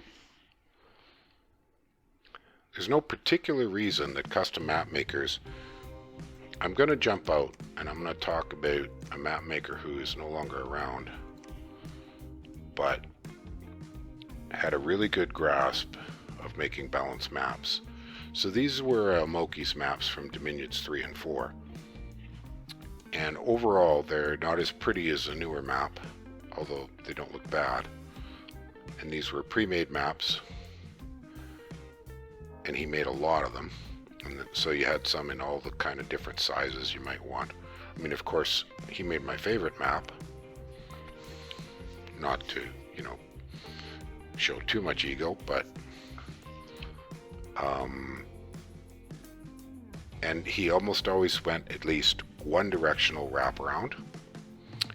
There's no particular reason that custom map makers I'm going to jump out and I'm going to talk about a map maker who is no longer around, but had a really good grasp of making balanced maps. So these were Moki's maps from Dominions 3 and 4. And overall, they're not as pretty as a newer map, although they don't look bad. And these were pre-made maps, and he made a lot of them. And so you had some in all the kind of different sizes you might want. I mean, of course, he made my favorite map. Not to, show too much ego, but and he almost always went at least one directional wraparound.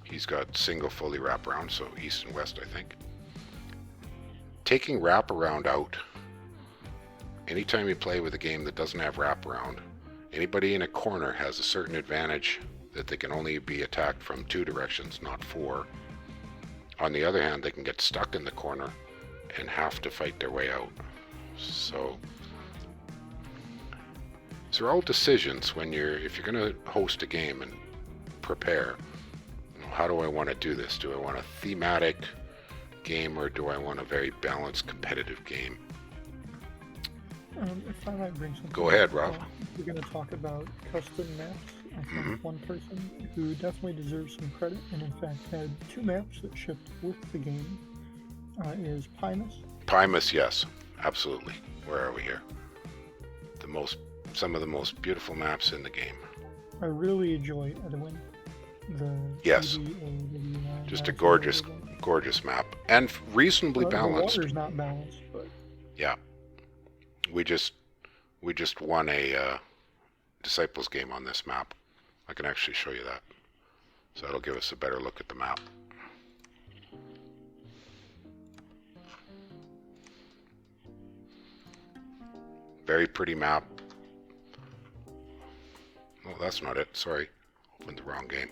He's got single fully wraparound, so east and west, I think. Taking wraparound out, anytime you play with a game that doesn't have wraparound, anybody in a corner has a certain advantage that they can only be attacked from 2 directions, not 4. On the other hand, they can get stuck in the corner and have to fight their way out. So these are all decisions when if you're going to host a game and prepare. How do I want to do this? Do I want a thematic game or do I want a very balanced competitive game? If I might bring something. Go ahead, Rob. We're going to talk about custom maps. I think one person who definitely deserves some credit, and in fact had 2 maps that shipped with the game, is Pymus. Pymus, yes, absolutely. Where are we here? Some of the most beautiful maps in the game. I really enjoy Edwin. Yes, just a gorgeous map and reasonably balanced. The water's not balanced, but yeah, we just won a Disciples game on this map. I can actually show you that, so that'll give us a better look at the map. Very pretty map. Oh, that's not it. Sorry, opened the wrong game.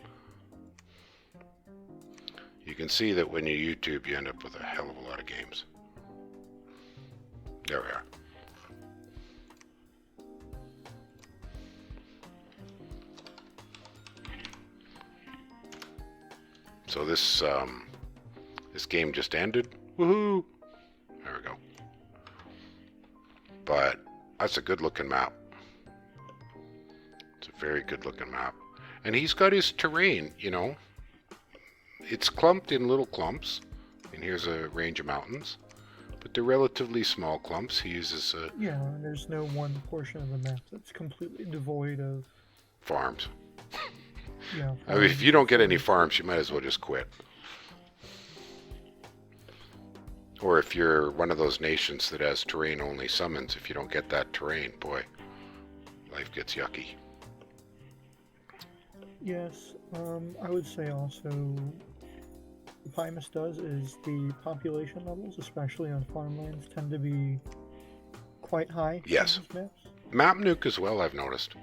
You can see that when you YouTube, you end up with a hell of a lot of games. There we are. So this game just ended. Woohoo! There we go. But that's a good looking map. It's a very good looking map. And he's got his terrain, It's clumped in little clumps. And here's a range of mountains. But they're relatively small clumps. He uses yeah, there's no one portion of the map that's completely devoid of farms. Yeah. I mean, if you don't get any farms, you might as well just quit. Or if you're one of those nations that has terrain-only summons, if you don't get that terrain, boy, life gets yucky. Yes, I would say also what Pymus does is the population levels, especially on farmlands, tend to be quite high. Yes. In these maps. Map Nuke as well, I've noticed.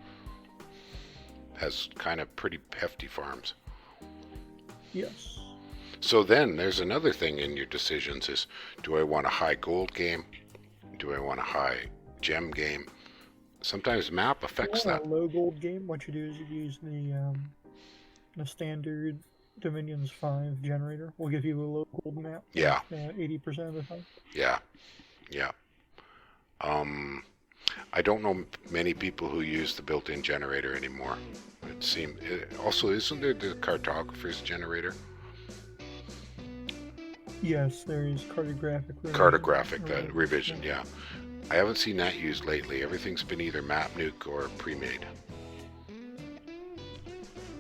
Has kind of pretty hefty farms. Yes. So then there's another thing in your decisions is, do I want a high gold game? Do I want a high gem game? Sometimes map affects that. A low gold game, what you do is you use the standard Dominions 5 generator. Will give you a low gold map. Yeah. 80% of the time. Yeah. Yeah. I don't know many people who use the built-in generator anymore. It seems. Also, isn't there the cartographer's generator? Yes, there is cartographic revision, yeah. I haven't seen that used lately. Everything's been either Map Nuke or pre-made.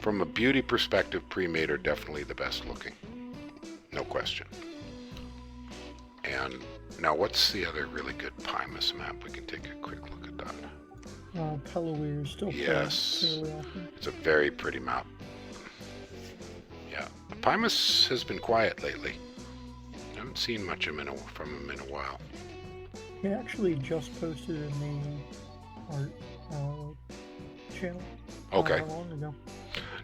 From a beauty perspective, pre-made are definitely the best looking. No question. And now what's the other really good Pymus map? We can take a quick look at that. Pelawir is still yes, it's a very pretty map. Yeah, Pymus has been quiet lately. I haven't seen much from him in a while. He actually just posted a new art channel. Okay. Not long ago.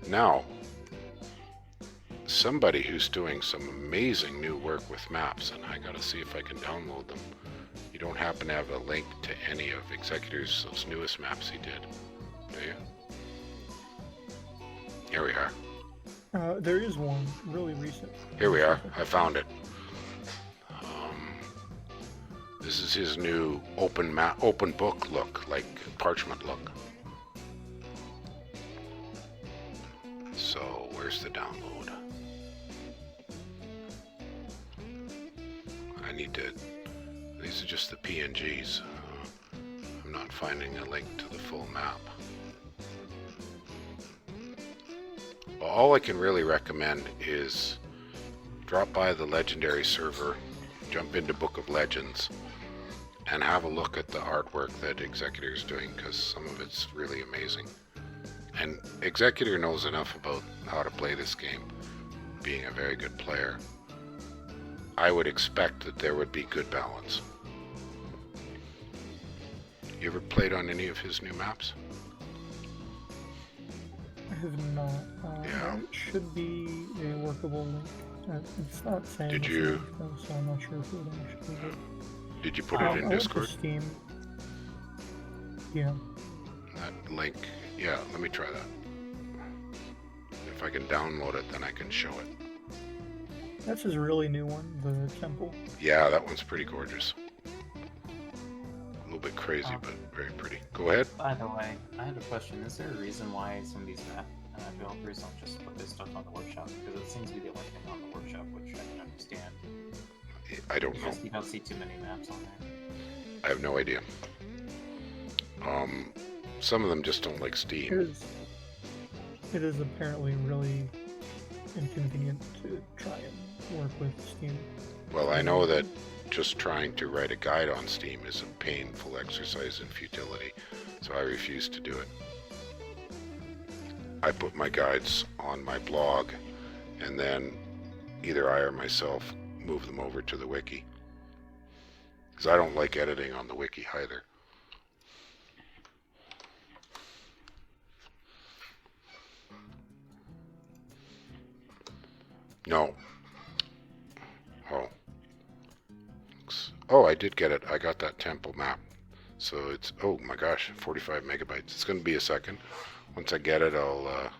Now, somebody who's doing some amazing new work with maps, and I gotta see if I can download them. You don't happen to have a link to any of Executor's those newest maps he did, do you? Here we are. There is one really recent. Here we are. I found it. This is his new open book look, like parchment look. So where's the download? I need to. These are just the PNGs. I'm not finding a link to the full map. Well, all I can really recommend is drop by the Legendary server, jump into Book of Legends, and have a look at the artwork that Executor is doing, because some of it's really amazing. And Executor knows enough about how to play this game, being a very good player. I would expect that there would be good balance. You ever played on any of his new maps? I have not. Yeah. It should be a workable link. It's not saying. Did it's you- linked, though, so I'm not sure if it would actually work. Did you put Oh, it I in went to Discord? Steam. Yeah. That link, yeah, let me try that. If I can download it, then I can show it. That's his really new one, the temple. Yeah, that one's pretty gorgeous. A little bit crazy, but very pretty. Go ahead. By the way, I had a question. Is there a reason why some of these map developers don't just put this stuff on the workshop? Because it seems to be the only thing on the workshop, which I can understand. I don't It's know. just you don't see too many maps on there. I have no idea. Some of them just don't like Steam. It is apparently really inconvenient to try and work with Steam. Well, I know that just trying to write a guide on Steam is a painful exercise in futility, so I refuse to do it. I put my guides on my blog, and then either I or myself move them over to the wiki. Because I don't like editing on the wiki either. No. Oh. Oh, I did get it. I got that temple map. So it's, oh my gosh, 45 megabytes. It's going to be a second. Once I get it, I'll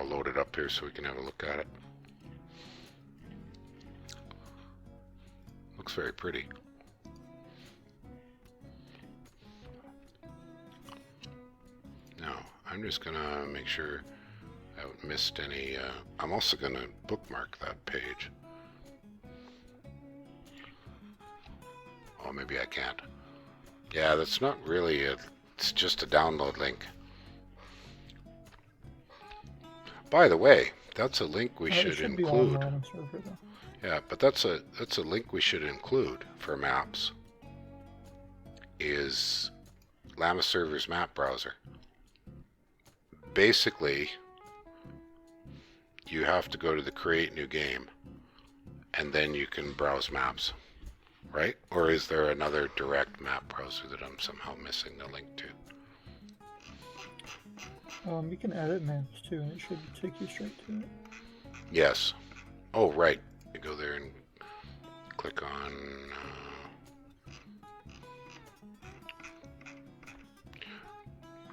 load it up here so we can have a look at it. Looks very pretty. Now, I'm just going to make sure I haven't missed any. I'm also going to bookmark that page. Oh, maybe I can't. Yeah, that's not really it's just a download link. By the way, that's a link we should Be include. on the server, though. Yeah, but that's a link we should include for maps. Is Llama Server's map browser. Basically, you have to go to the create new game, and then you can browse maps, right? Or is there another direct map browser that I'm somehow missing the link to? You can edit maps too, and it should take you straight to it. Yes. Oh, right. You go there and click on.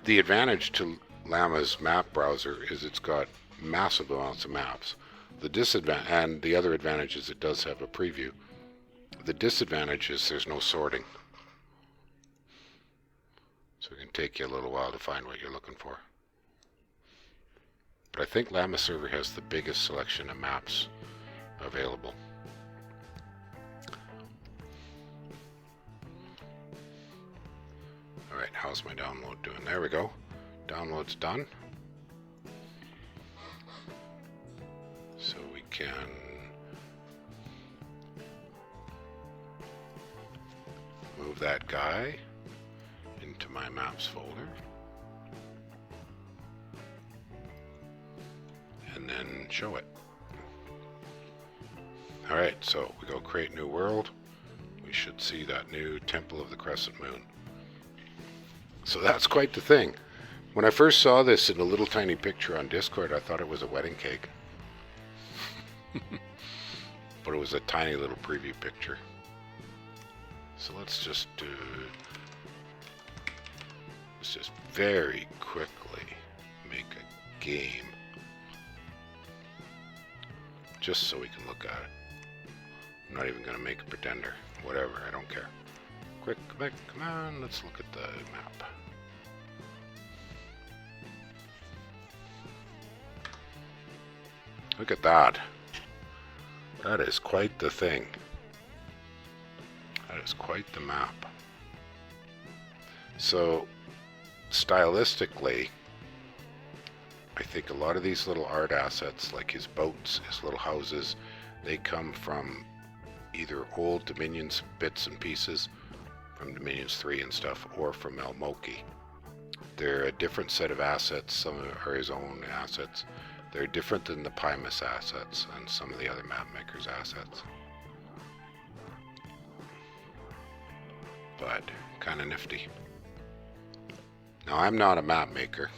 The advantage to Llama's map browser is it's got massive amounts of maps. The disadvantage, and the other advantage is it does have a preview. The disadvantage is there's no sorting. So it can take you a little while to find what you're looking for. But I think Llama Server has the biggest selection of maps available. Alright, how's my download doing? There we go. Download's done. So we can move that guy into my maps folder. And then show it. Alright, so we go create new world. We should see that new Temple of the Crescent Moon. So that's quite the thing. When I first saw this in a little tiny picture on Discord, I thought it was a wedding cake. But it was a tiny little preview picture. So let's just very quickly make game. Just so we can look at it. I'm not even going to make a pretender. Whatever, I don't care. Quick, come on, let's look at the map. Look at that. That is quite the thing. That is quite the map. So, stylistically, I think a lot of these little art assets, like his boats, his little houses, they come from either old Dominions bits and pieces, from Dominions 3 and stuff, or from Elmoki. They're a different set of assets. Some are his own assets. They're different than the Pymus assets and some of the other map makers' assets. But kind of nifty. Now, I'm not a map maker.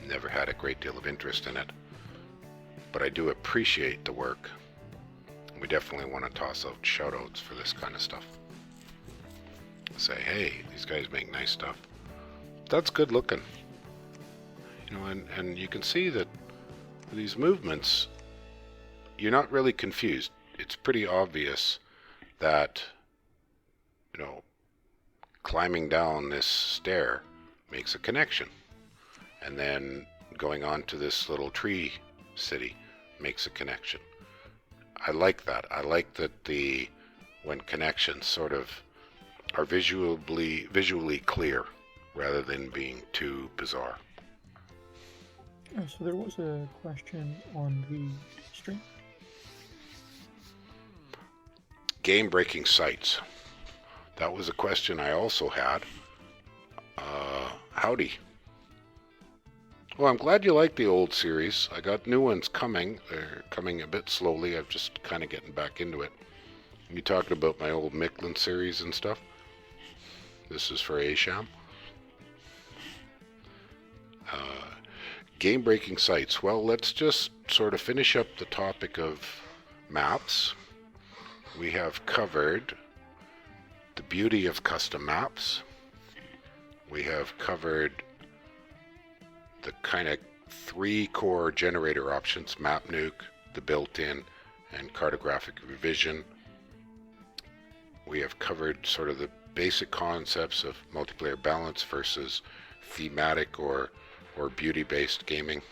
Never had a great deal of interest in it. But I do appreciate the work. We definitely want to toss out shoutouts for this kind of stuff. Say, hey, these guys make nice stuff. That's good looking. You know, and you can see that these movements, you're not really confused. It's pretty obvious that, you know, climbing down this stair makes a connection. And then going on to this little tree city makes a connection. I like that. I like that when connections sort of are visually clear rather than being too bizarre. So there was a question on the stream. Game-breaking sites. That was a question I also had. Howdy. Well, I'm glad you like the old series. I got new ones coming. They're coming a bit slowly. I'm just kind of getting back into it. You talking about my old Micklin series and stuff? This is for Asham. Game-breaking sites. Well, let's just sort of finish up the topic of maps. We have covered the beauty of custom maps. We have covered the kind of 3 core generator options: map nuke, the built-in, and cartographic revision. We have covered sort of the basic concepts of multiplayer balance versus thematic or beauty-based gaming.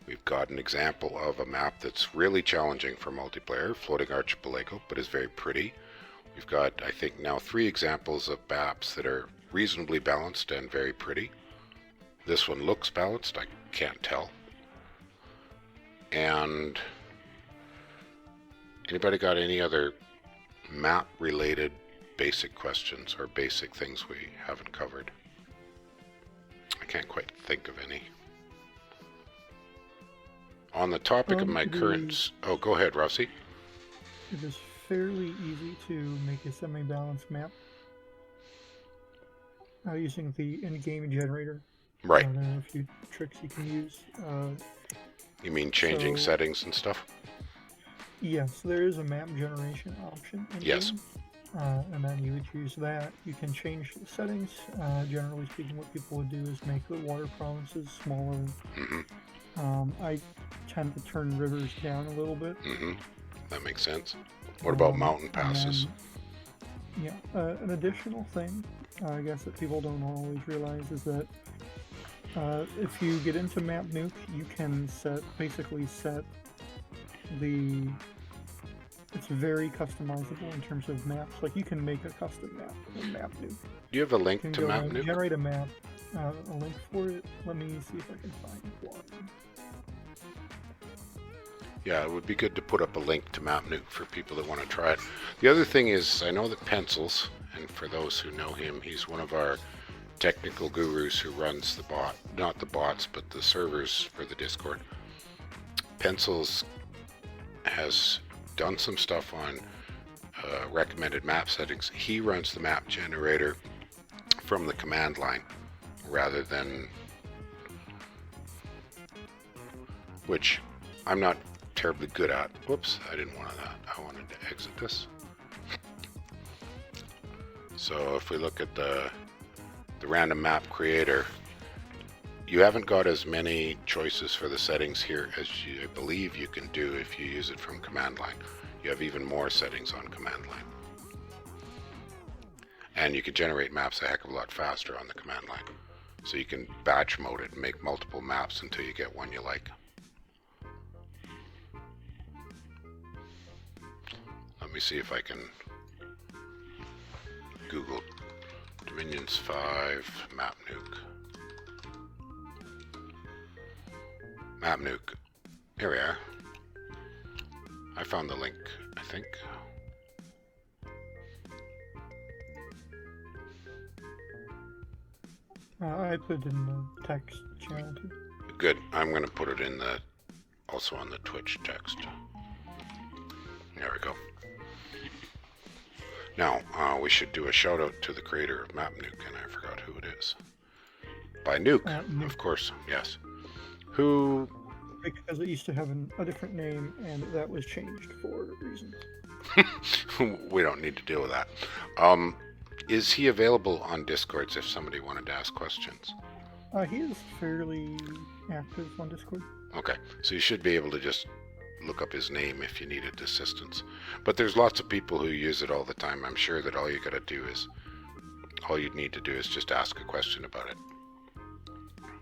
We've got an example of a map that's really challenging for multiplayer, Floating Archipelago, but is very pretty. We've got, I think, now 3 examples of maps that are reasonably balanced and very pretty. This one looks balanced, I can't tell. And anybody got any other map-related basic questions or basic things we haven't covered? I can't quite think of any. On the topic of my current... Oh, go ahead, Rossi. It is fairly easy to make a semi-balanced map using the in-game generator. Right. There are a few tricks you can use. You mean changing settings and stuff? Yes, there is a map generation option in yes. game. And then you would use that. You can change the settings. Generally speaking, what people would do is make the water provinces smaller. Mm-hmm. I tend to turn rivers down a little bit. Mm-hmm. That makes sense. What about mountain passes? An additional thing, I guess, that people don't always realize is that if you get into Map Nuke, you can basically set the... It's very customizable in terms of maps. Like, you can make a custom map in Map Nuke. Do you have a link to Map Nuke? Generate a map. A link for it. Let me see if I can find one. Yeah, it would be good to put up a link to Map Nuke for people that want to try it. The other thing is, I know that Pencils, and for those who know him, he's one of our technical gurus who runs the bot, not the bots, but the servers for the Discord. Pencils has done some stuff on recommended map settings. He runs the map generator from the command line rather than, which I'm not terribly good at. Whoops, I didn't want that. I wanted to exit this. So if we look at the random map creator, you haven't got as many choices for the settings here as I believe you can do if you use it from command line. You have even more settings on command line. And you can generate maps a heck of a lot faster on the command line. So you can batch mode it and make multiple maps until you get one you like. Let me see if I can Google Dominions 5 Map Nuke. Map Nuke. Here we are. I found the link, I think. I put it in the text channel too. Good. I'm going to put it in the also on the Twitch text. There we go. Now, we should do a shout out to the creator of Map Nuke, and I forgot who it is. By Nuke, Nuke. of course, yes. Who... Because it used to have a different name, and that was changed for reasons. We don't need to deal with that. Is he available on Discords if somebody wanted to ask questions? He is fairly active on Discord. Okay, so you should be able to just look up his name if you needed assistance. But there's lots of people who use it all the time. I'm sure that all you gotta do is, all you'd need to do is just ask a question about it.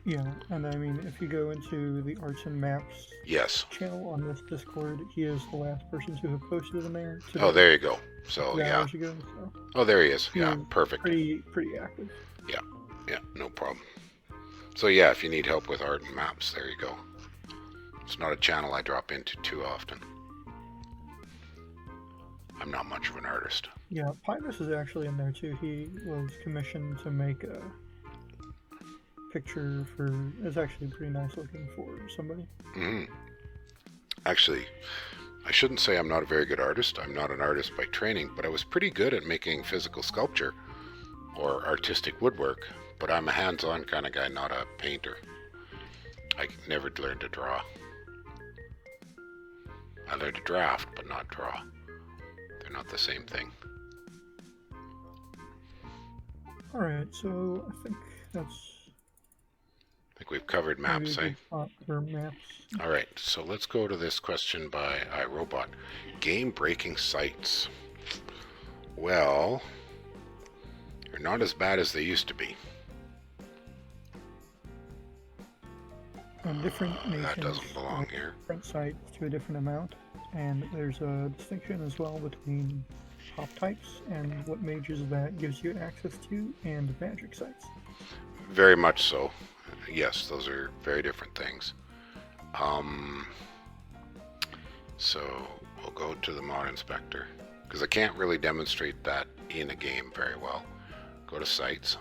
Yeah, and I mean, if you go into the Arts and Maps Yes. channel on this Discord, he is the last person to have posted in there. Oh, there you go. So, yeah. Hours ago, so Oh, there he is. he Yeah, is perfect. Pretty active. Yeah, no problem. So yeah, if you need help with art and maps, there you go. It's not a channel I drop into too often. I'm not much of an artist. Yeah, Pybus is actually in there too. He was commissioned to make a picture for... It's actually pretty nice looking for somebody. Mm-hmm. Actually, I shouldn't say I'm not a very good artist. I'm not an artist by training, but I was pretty good at making physical sculpture or artistic woodwork, but I'm a hands-on kind of guy, not a painter. I never learned to draw. I learned to draft, but not draw. They're not the same thing. Alright, so I think that's... I think we've covered maps, eh? For maps. Alright, so let's go to this question by iRobot. Game-breaking sites. Well, they're not as bad as they used to be. And different nations That doesn't belong here. different sites to a different amount, and there's a distinction as well between pop types and what mages that gives you access to, and magic sites. Very much so. Yes, those are very different things. So we'll go to the mod inspector, because I can't really demonstrate that in a game very well. Go to sites.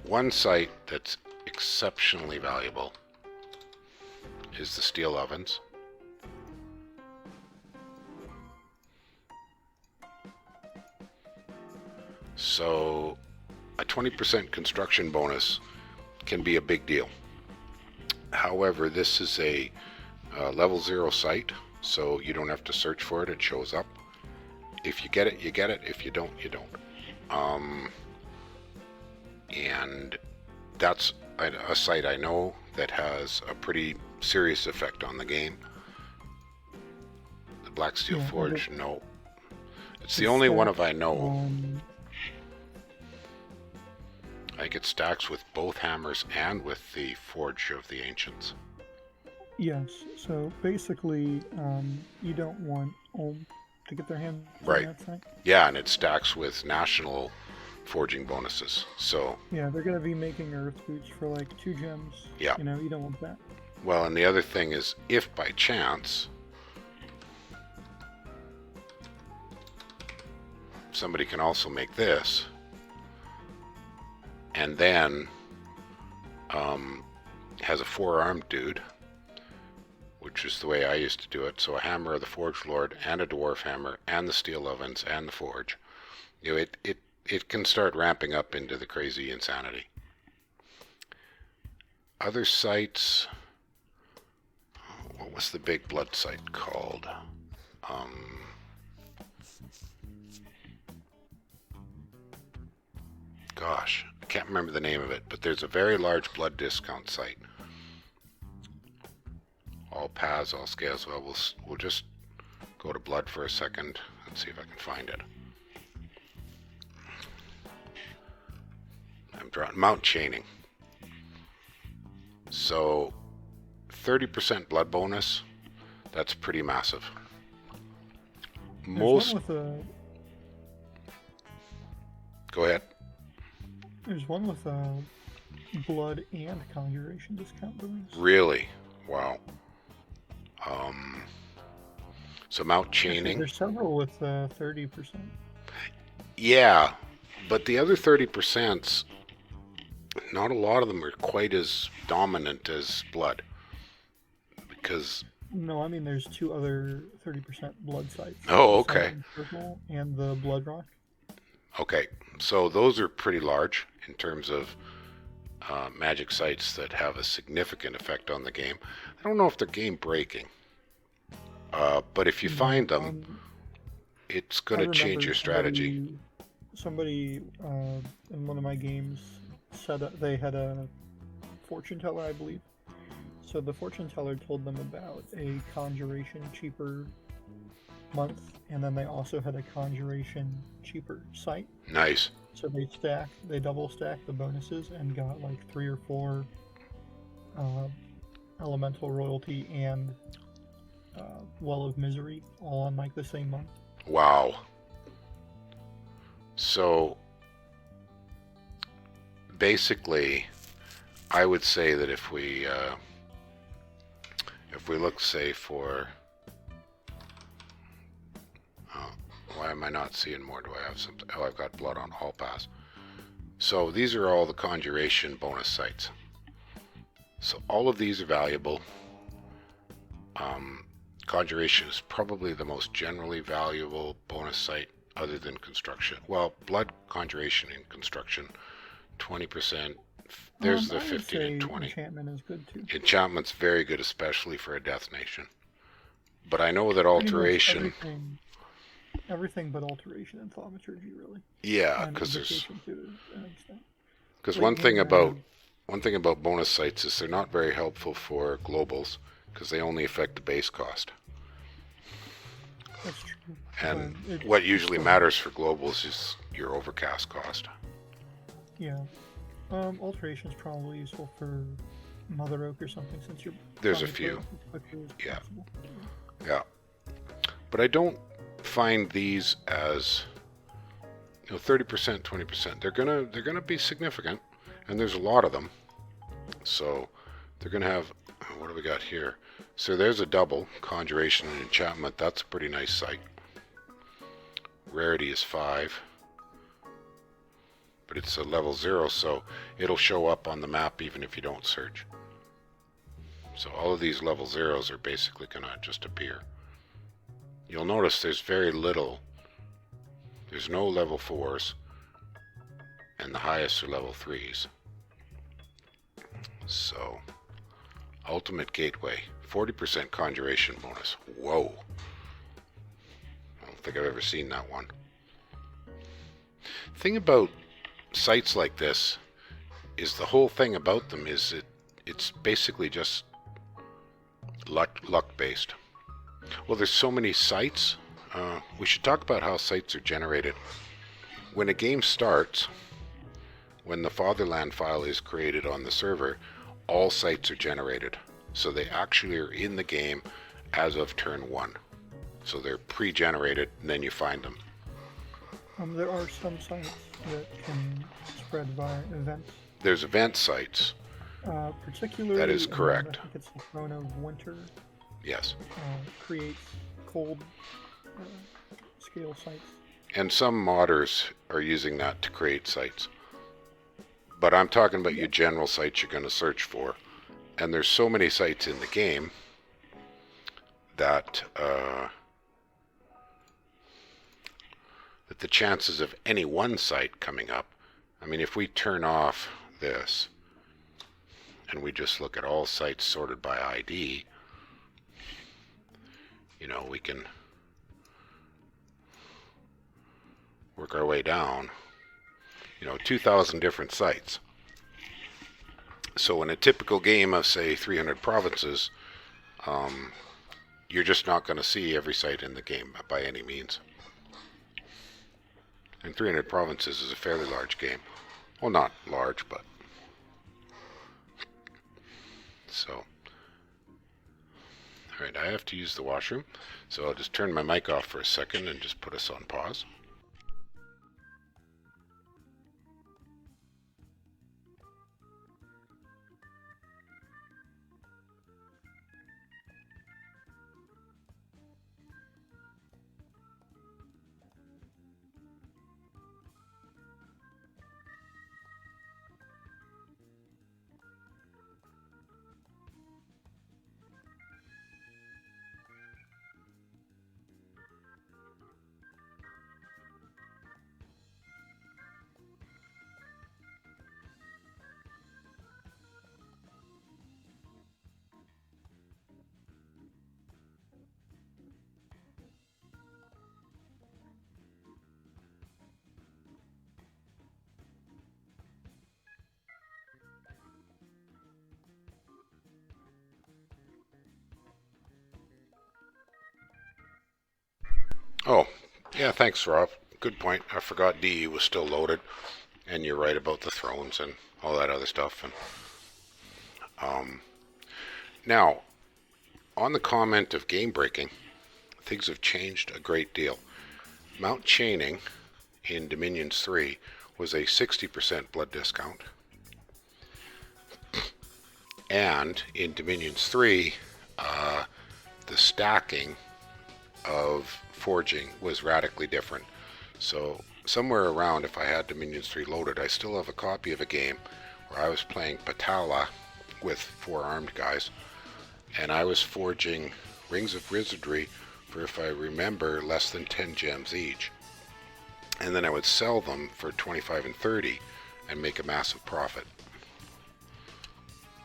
One site that's exceptionally valuable is the steel ovens. So a 20% construction bonus can be a big deal. However, this is a level 0 site, so you don't have to search for it. It shows up. If you get it, you get it. If you don't, you don't. And that's a site I know that has a pretty serious effect on the game. The Black Steel Forge, no. It's the only one of I know. I think it stacks with both hammers and with the Forge of the Ancients. Yes, so basically, you don't want Ulm to get their hands Right. on that site. Yeah, and it stacks with national forging bonuses. So, Yeah, they're gonna be making earth boots for like 2 gems. Yeah. You know, you don't want that. well, and the other thing is, if by chance somebody can also make this, and then has a 4-armed dude, which is the way I used to do it. So a hammer of the Forge Lord, and a dwarf hammer, and the steel ovens, and the forge. You know, it can start ramping up into the crazy insanity. Other sites. What was the big blood site called? Gosh, can't remember the name of it, but there's a very large blood discount site. All paths, all scales. Well, we'll just go to blood for a second and see if I can find it. I'm drawing Mount Chaining. So 30% blood bonus. That's pretty massive. There's one with Go ahead. There's one with blood and conjuration discount bonus. Really? Wow. So Mount Chaining. There's several with 30%. Yeah, but the other 30%, not a lot of them are quite as dominant as blood. Because... No, I mean there's 2 other 30% blood sites. Oh, okay. Purple and the Blood Rock. Okay, so those are pretty large in terms of magic sites that have a significant effect on the game. I don't know if they're game breaking, but if you find them, it's going to change your strategy. Somebody in one of my games said that they had a fortune teller, I believe. So the fortune teller told them about a conjuration cheaper month, and then they also had a conjuration cheaper site. Nice. So they double stacked the bonuses and got like 3 or 4 elemental royalty and well of misery all on like the same month. Wow. So basically, I would say that if we look, say, for why am I not seeing more? Do I have something? Oh, I've got blood on Hall Pass. So these are all the conjuration bonus sites. So all of these are valuable. Conjuration is probably the most generally valuable bonus site other than construction. Well, blood, conjuration, and construction, 20%. There's the 15 and 20. Enchantment is good too. Enchantment's very good, especially for a Death Nation. But I know that alteration... Everything but alteration and thaumaturgy, really. Yeah, because one thing about bonus sites is they're not very helpful for globals because they only affect the base cost. That's true. And what usually matters for globals is your overcast cost. Yeah. Alteration is probably useful for Mother Oak or something since you're... There's a few. Yeah. Yeah. But I don't find these as 30%, 20%. They're gonna be significant, and there's a lot of them. So they're gonna have, what do we got here? So there's a double conjuration and enchantment. That's a pretty nice site. Rarity is 5, but it's a level 0, so it'll show up on the map even if you don't search. So all of these level 0s are basically gonna just appear. You'll notice there's very little. There's no level 4s, and the highest are level 3s. So, Ultimate Gateway, 40% conjuration bonus. Whoa. I don't think I've ever seen that one. Thing about sites like this is the whole thing about them is it's basically just luck based. Well, there's so many sites. We should talk about how sites are generated. When a game starts, when the Fatherland file is created on the server, all sites are generated. So they actually are in the game as of turn 1. So they're pre-generated, and then you find them. There are some sites that can spread via events. There's event sites. Particularly, that is correct. I think it's the Throne of Winter. Yes. Creates cold scale sites. And some modders are using that to create sites. But I'm talking about your general sites you're going to search for. And there's so many sites in the game that that the chances of any one site coming up, I mean, if we turn off this and we just look at all sites sorted by ID, we can work our way down. 2,000 different sites. So in a typical game of, say, 300 provinces, you're just not going to see every site in the game by any means. And 300 provinces is a fairly large game. Well, not large, but... So... Alright, I have to use the washroom, so I'll just turn my mic off for a second and just put us on pause. Oh, yeah, thanks, Rob. Good point. I forgot DE was still loaded, and you're right about the thrones and all that other stuff. And now, on the comment of game breaking, things have changed a great deal. Mount chaining in Dominions 3 was a 60% blood discount, and in Dominions 3, the stacking of forging was radically different. So somewhere around, if I had Dominions 3 loaded, I still have a copy of a game where I was playing Patala with 4 armed guys, and I was forging rings of wizardry for, if I remember, less than 10 gems each. And then I would sell them for 25 and 30 and make a massive profit.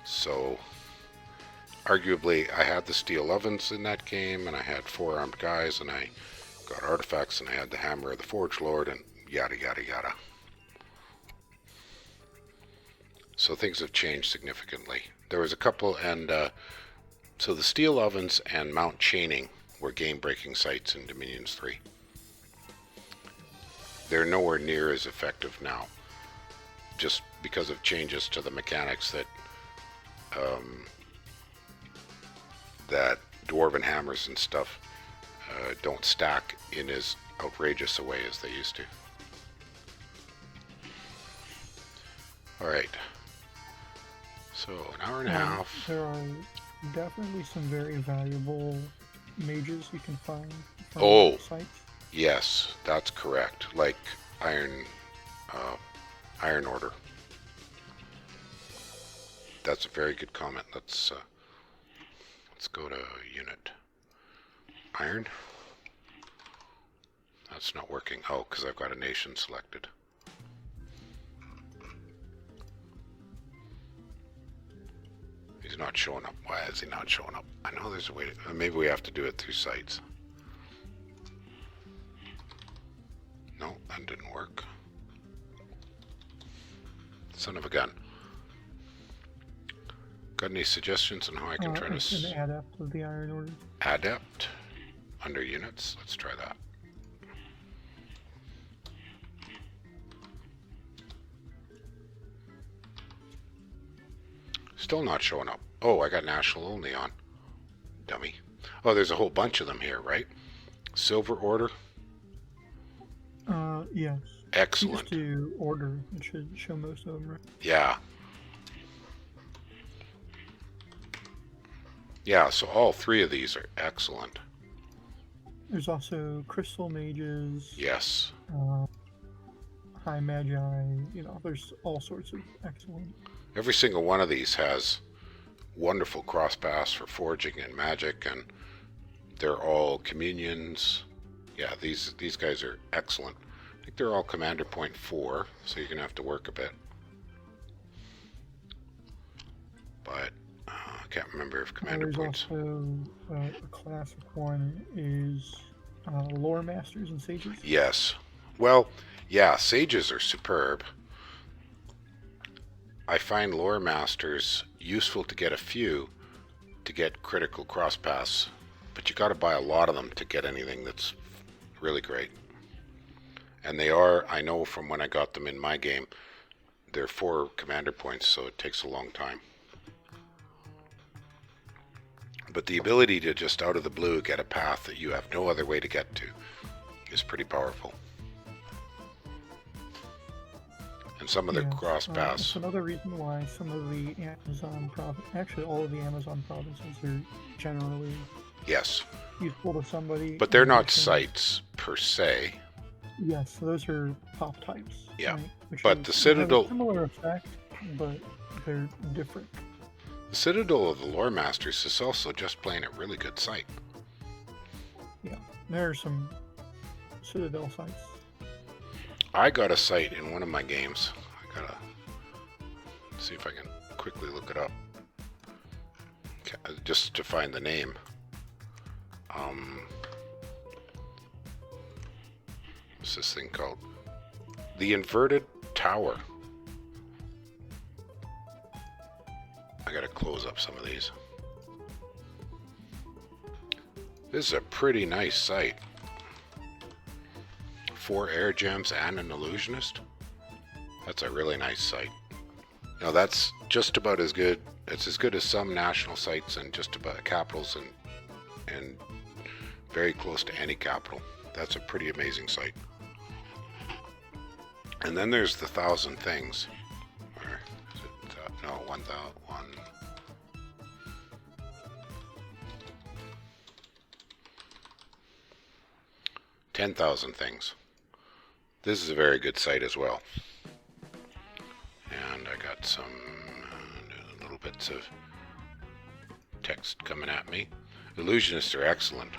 So arguably, I had the steel ovens in that game, and I had 4 armed guys, and I got artifacts, and I had the hammer of the Forge Lord, and yada yada yada. So things have changed significantly. There was a couple, and so the steel ovens and mount chaining were game-breaking sites in Dominions 3. They're nowhere near as effective now, just because of changes to the mechanics that that dwarven hammers and stuff don't stack in as outrageous a way as they used to. Alright. So, an hour and a half. There are definitely some very valuable mages you can find from sites. Yes, that's correct. Like Iron Order. That's a very good comment. Let's go to unit. Iron? That's not working. Oh, because I've got a nation selected. He's not showing up. Why is he not showing up? I know there's a way to... Maybe we have to do it through sites. No, that didn't work. Son of a gun. Got any suggestions on how I can try to... It's an adept of the Iron Order. Adept? Under units? Let's try that. Still not showing up. Oh, I got national only on. Dummy. Oh, there's a whole bunch of them here, right? Silver Order? Yes. Excellent. Just to order, it should show most of them, right? Yeah. Yeah, so all 3 of these are excellent. There's also Crystal Mages. Yes. High Magi. There's all sorts of excellent. Every single one of these has wonderful cross paths for forging and magic, and they're all communions. Yeah, these guys are excellent. I think they're all Commander Point 4, so you're going to have to work a bit. But I can't remember if Commander Points... There's also a classic one is Lore Masters and Sages. Yes. Well, yeah, Sages are superb. I find lore masters useful to get a few to get critical cross paths, but you got to buy a lot of them to get anything that's really great. And they are, I know from when I got them in my game, they're 4 commander points, so it takes a long time. But the ability to just out of the blue get a path that you have no other way to get to is pretty powerful. And some of the cross paths. That's another reason why some of the Amazon actually all of the Amazon provinces are generally useful to somebody. But they're not sites per se. Yes, so those are pop types. Yeah, right? but the Citadel have a similar effect, but they're different. The Citadel of the Lore Masters is also just plain a really good site. Yeah, there are some Citadel sites. I got a site in one of my games. I gotta see if I can quickly look it up. Just to find the name. What's this thing called? The Inverted Tower. I gotta close up some of these. This is a pretty nice site. 4 air gems and an illusionist. That's a really nice site. Now that's just about as good. It's as good as some national sites and just about capitals and very close to any capital. That's a pretty amazing site. And then there's the 1,000 Things. Where is it? No, 1,000. 10,000 Things. This is a very good site as well. And I got some little bits of text coming at me. Illusionists are excellent.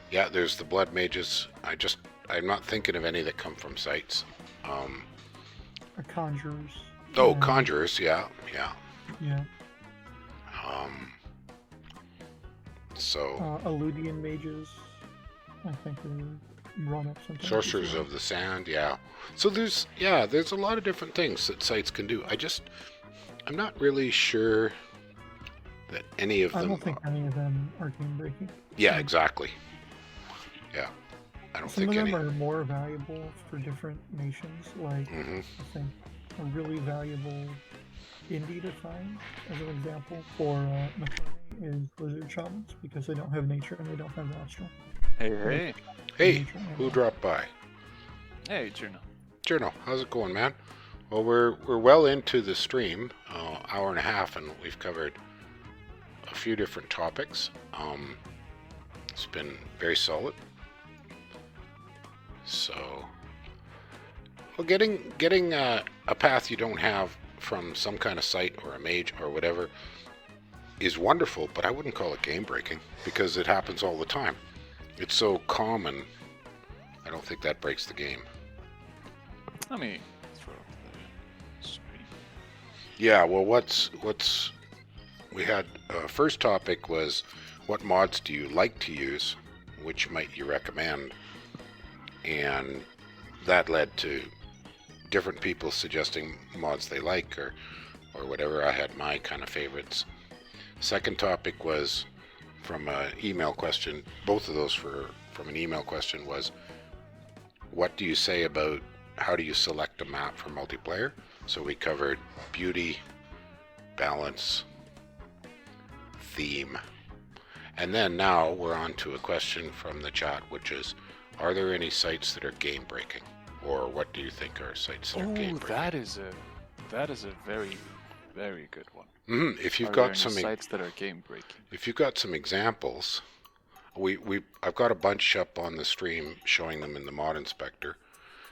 Yeah, there's the Blood Mages. I'm not thinking of any that come from sites. Conjurers. Oh, Conjurers, yeah. Yeah. So. Eludian Mages, I think are run up something. Sorcerers of the Sand, yeah. So there's a lot of different things that sites can do. I'm not really sure that any of them. I don't think any of them are game breaking. Yeah, exactly. Yeah, I don't think any. Some of them are more valuable for different nations. Like I think a really valuable indie to find, as an example, for Maerlande is Lizard Shamans because they don't have nature and they don't have astral. Hey, who dropped by? Hey, Journal. Journal, how's it going, man? Well, we're well into the stream, hour and a half, and we've covered a few different topics. It's been very solid. So, well, getting a path you don't have from some kind of site or a mage or whatever is wonderful, but I wouldn't call it game breaking because it happens all the time. It's so common. I don't think that breaks the game. Let me throw up the screen. Yeah, well, we had first topic was what mods do you like to use, which might you recommend, and that led to different people suggesting mods they like or whatever. I had my kind of favorites. Second topic was from an email question. Both of those from an email question was, what do you say about how do you select a map for multiplayer? So we covered beauty, balance, theme. And then now we're on to a question from the chat, which is, are there any sites that are game breaking? Or what do you think are sites that are game breaking? that is a very, very good one. If you've Are got there some any sites that are game breaking. If you've got some examples, I've got a bunch up on the stream showing them in the Mod Inspector.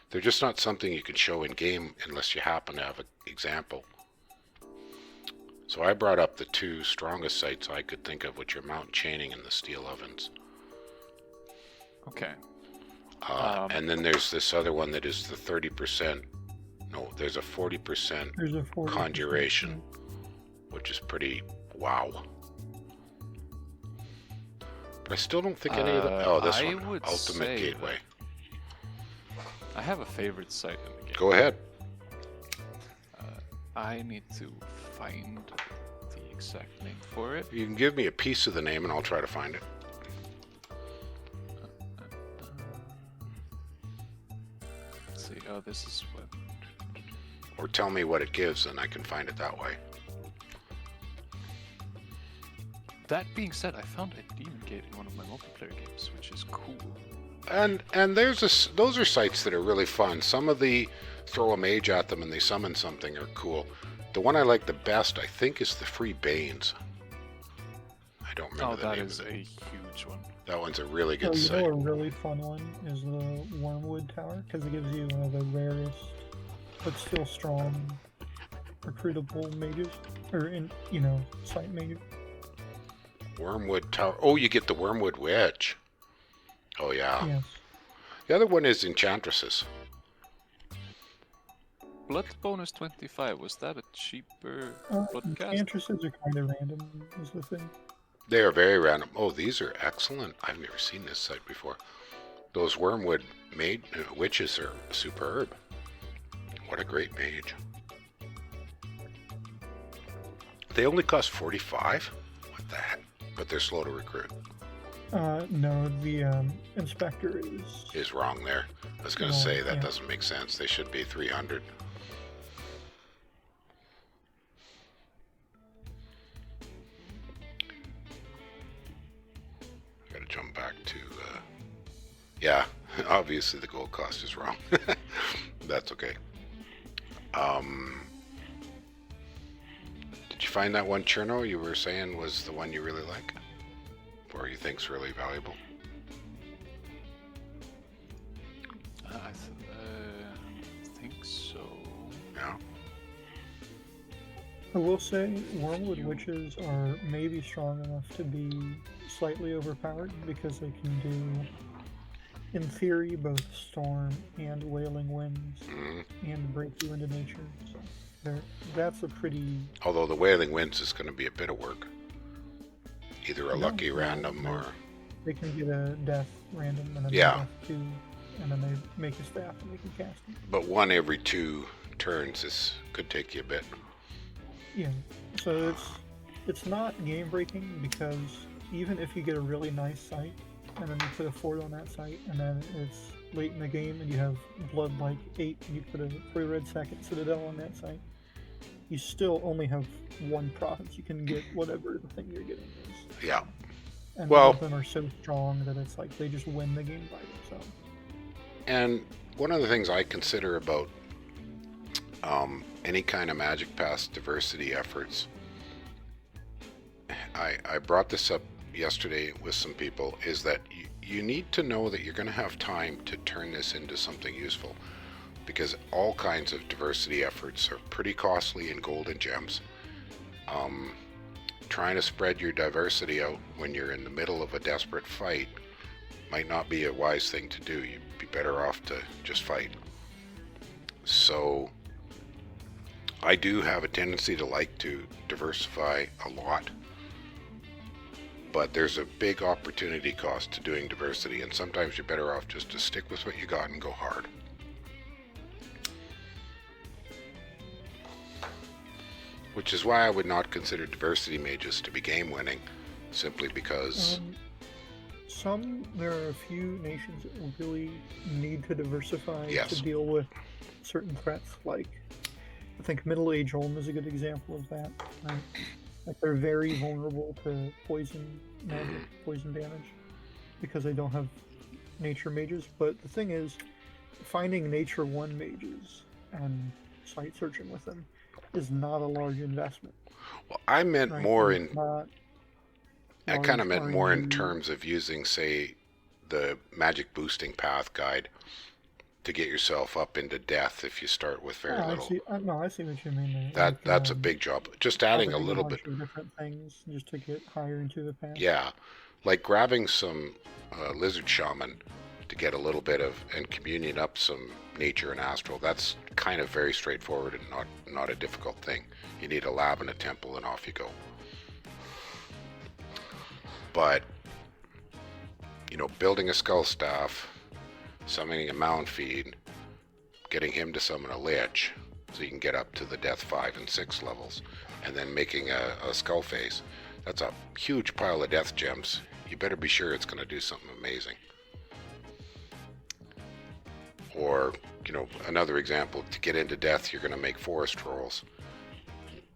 They're just not something you can show in game unless you happen to have an example. So I brought up the 2 strongest sites I could think of, which are Mountain Chaining and the Steel Ovens. Okay. And then there's this other one that is the 30%. No, there's a 40%. There's a 40% Conjuration, which is pretty wow. But I still don't think any of them. Oh, this I one, would Ultimate say Gateway. I have a favorite site in the game. Go ahead. I need to find the exact name for it. You can give me a piece of the name and I'll try to find it. Let's see. Oh, this is what. Or tell me what it gives and I can find it that way. That being said, I found a demon gate in one of my multiplayer games, which is cool. And those are sites that are really fun. Some of the throw a mage at them and they summon something are cool. The one I like the best, I think, is the Free Banes. I don't remember the that name is of a it. huge one. That one's a really good You site. know, a really fun one is the Wormwood Tower, because it gives you one of the rarest, but still strong, recruitable mages, or site mages. Wormwood Tower. Oh, you get the Wormwood Witch. Oh, yeah. Yes. The other one is Enchantresses. Blood bonus 25. Was that a cheaper bloodcast? Entrances are kind of random, is the thing. They are very random. Oh, these are excellent. I've never seen this site before. Those Wormwood witches are superb. What a great mage. They only cost 45? What the heck? But they're slow to recruit. No, the inspector Is wrong there. I was going to say that doesn't make sense. They should be 300. I got to jump back to. Yeah, obviously the gold cost is wrong. That's okay. Did you find that one Cherno you were saying was the one you really like? Or you think's really valuable? I think so. Yeah. I will say Wormwood Witches are maybe strong enough to be slightly overpowered because they can do, in theory, both Storm and Wailing Winds and break you into nature. So that's a pretty... Although the Wailing Winds is going to be a bit of work. Either a lucky random or... They can get a death random and then Yeah. death 2, and then they make a staff and they can cast it. But one every 2 turns could take you a bit. Yeah, so it's not game breaking because even if you get a really nice site and then you put a fort on that site and then it's late in the game and you have blood like 8 and you put a 3 red second citadel on that site, you still only have 1 province. You can get whatever the thing you're getting is. Yeah. And Well, all of them are so strong that it's like they just win the game by themselves. and one of the things I consider about any kind of Magic Pass diversity efforts, I brought this up yesterday with some people, is that you need to know that you're going to have time to turn this into something useful, because all kinds of diversity efforts are pretty costly in gold and gems. Trying to spread your diversity out when you're in the middle of a desperate fight might not be a wise thing to do. You'd be better off to just fight. So I do have a tendency to like to diversify a lot, but there's a big opportunity cost to doing diversity, and sometimes you're better off just to stick with what you got and go hard. Which is why I would not consider diversity mages to be game winning, simply because There are a few nations that will really need to diversify Yes. to deal with certain threats. Like, I think Middle Age Ulm is a good example of that. Right? Like, they're very vulnerable to poison damage because they don't have nature mages. But the thing is, finding nature 1 mages and site searching with them is not a large investment. well, I meant Right? more And in it's not I kind of large meant more in R&D. terms of using, say, the magic boosting path guide to get yourself up into death if you start with very Oh, little. I see what you mean there. That's a big job. Just adding a little bit. Bunch of different things just to get higher into the path. Yeah, like grabbing some lizard shaman to get a little bit of, and communion up some nature and astral. That's kind of very straightforward and not a difficult thing. You need a lab and a temple and off you go. But, building a skull staff, summoning a mound feed, getting him to summon a lich, so you can get up to the death 5 and 6 levels, and then making a skull face. That's a huge pile of death gems. You better be sure it's going to do something amazing. Or, you know, another example, to get into death, you're going to make forest rolls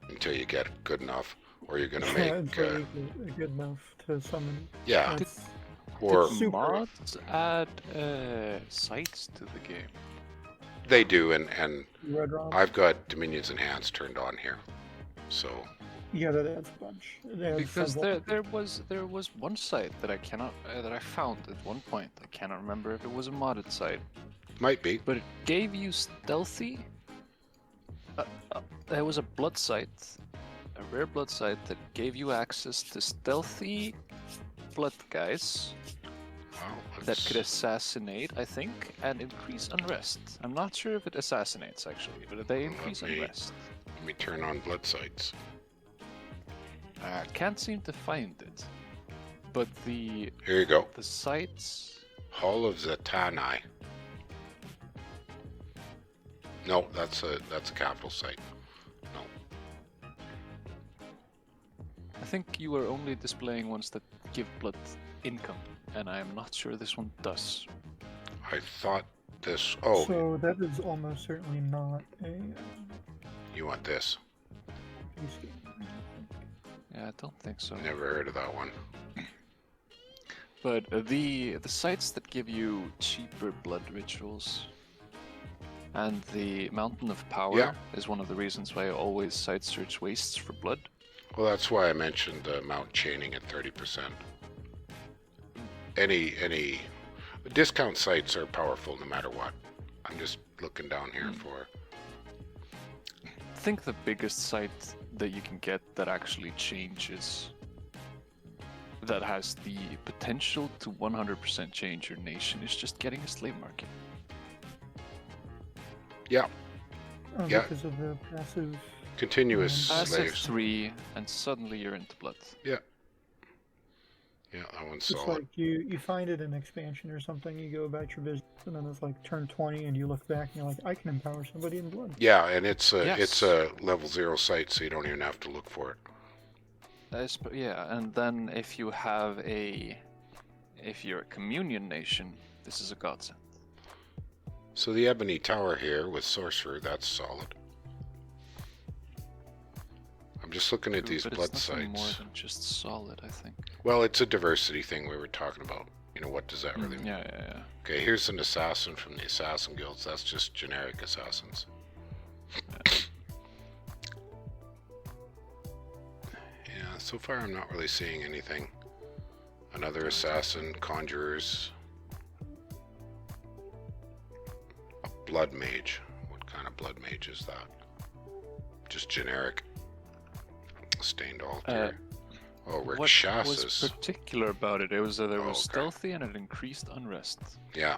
until you get good enough, or you're going to make... Until you get enough to summon. Yeah. That's- Or Super. Mods add sights to the game. they do, and Red ROM. I've got Dominion's Enhanced turned on here. So, Yeah, that adds a bunch. It adds Because several. there was one site that I cannot that I found at one point. I cannot remember if it was a modded site, might be. but it gave you stealthy. There was a blood site, a rare blood site that gave you access to stealthy blood guys Well, that let's- could assassinate, I think, and increase unrest. I'm not sure if it assassinates actually, but they increase me- unrest. Let me turn on blood sights. I can't seem to find it, but the Here you go. sites. Hall of Zatanai. No, that's a capital site. No. I think you are only displaying ones that give blood income, and I am not sure this one does. I thought this... Oh, So that is almost certainly not a you want this. PC game. Yeah, I don't think so. Never heard of that one. But the sites that give you cheaper blood rituals, and the Mountain of Power Yeah. is one of the reasons why I always site search wastes for blood. Well, that's why I mentioned mount chaining at 30%. Any discount sites are powerful no matter what. I'm just looking down here for... I think the biggest site that you can get that actually changes, that has the potential to 100% change your nation, is just getting a slave market. Yeah, Yeah. Because of the passive. continuous Passive Passive slaves. 3, and suddenly you're into blood. Yeah, that one's It's solid. like you find it in expansion or something, you go about your business, and then it's like turn 20, and you look back and you're like, I can empower somebody in blood. Yeah, and it's a Yes. level 0 site, so you don't even have to look for it. Yeah, and then if you're a communion nation, this is a godsend. So the Ebony Tower here with Sorcerer, that's solid. I'm just looking at these But blood it's nothing more sites. than just solid, I think. Well, it's a diversity thing we were talking about. You know, what does that really mean? Yeah. Okay, here's an assassin from the Assassin Guilds. That's just generic assassins. Yeah, so far I'm not really seeing anything. Another assassin, conjurers. A blood mage. What kind of blood mage is that? Just generic. Stained altar. Oh, What Rakshasas. was particular about it? It was that it Oh, was okay. stealthy and it increased unrest. Yeah.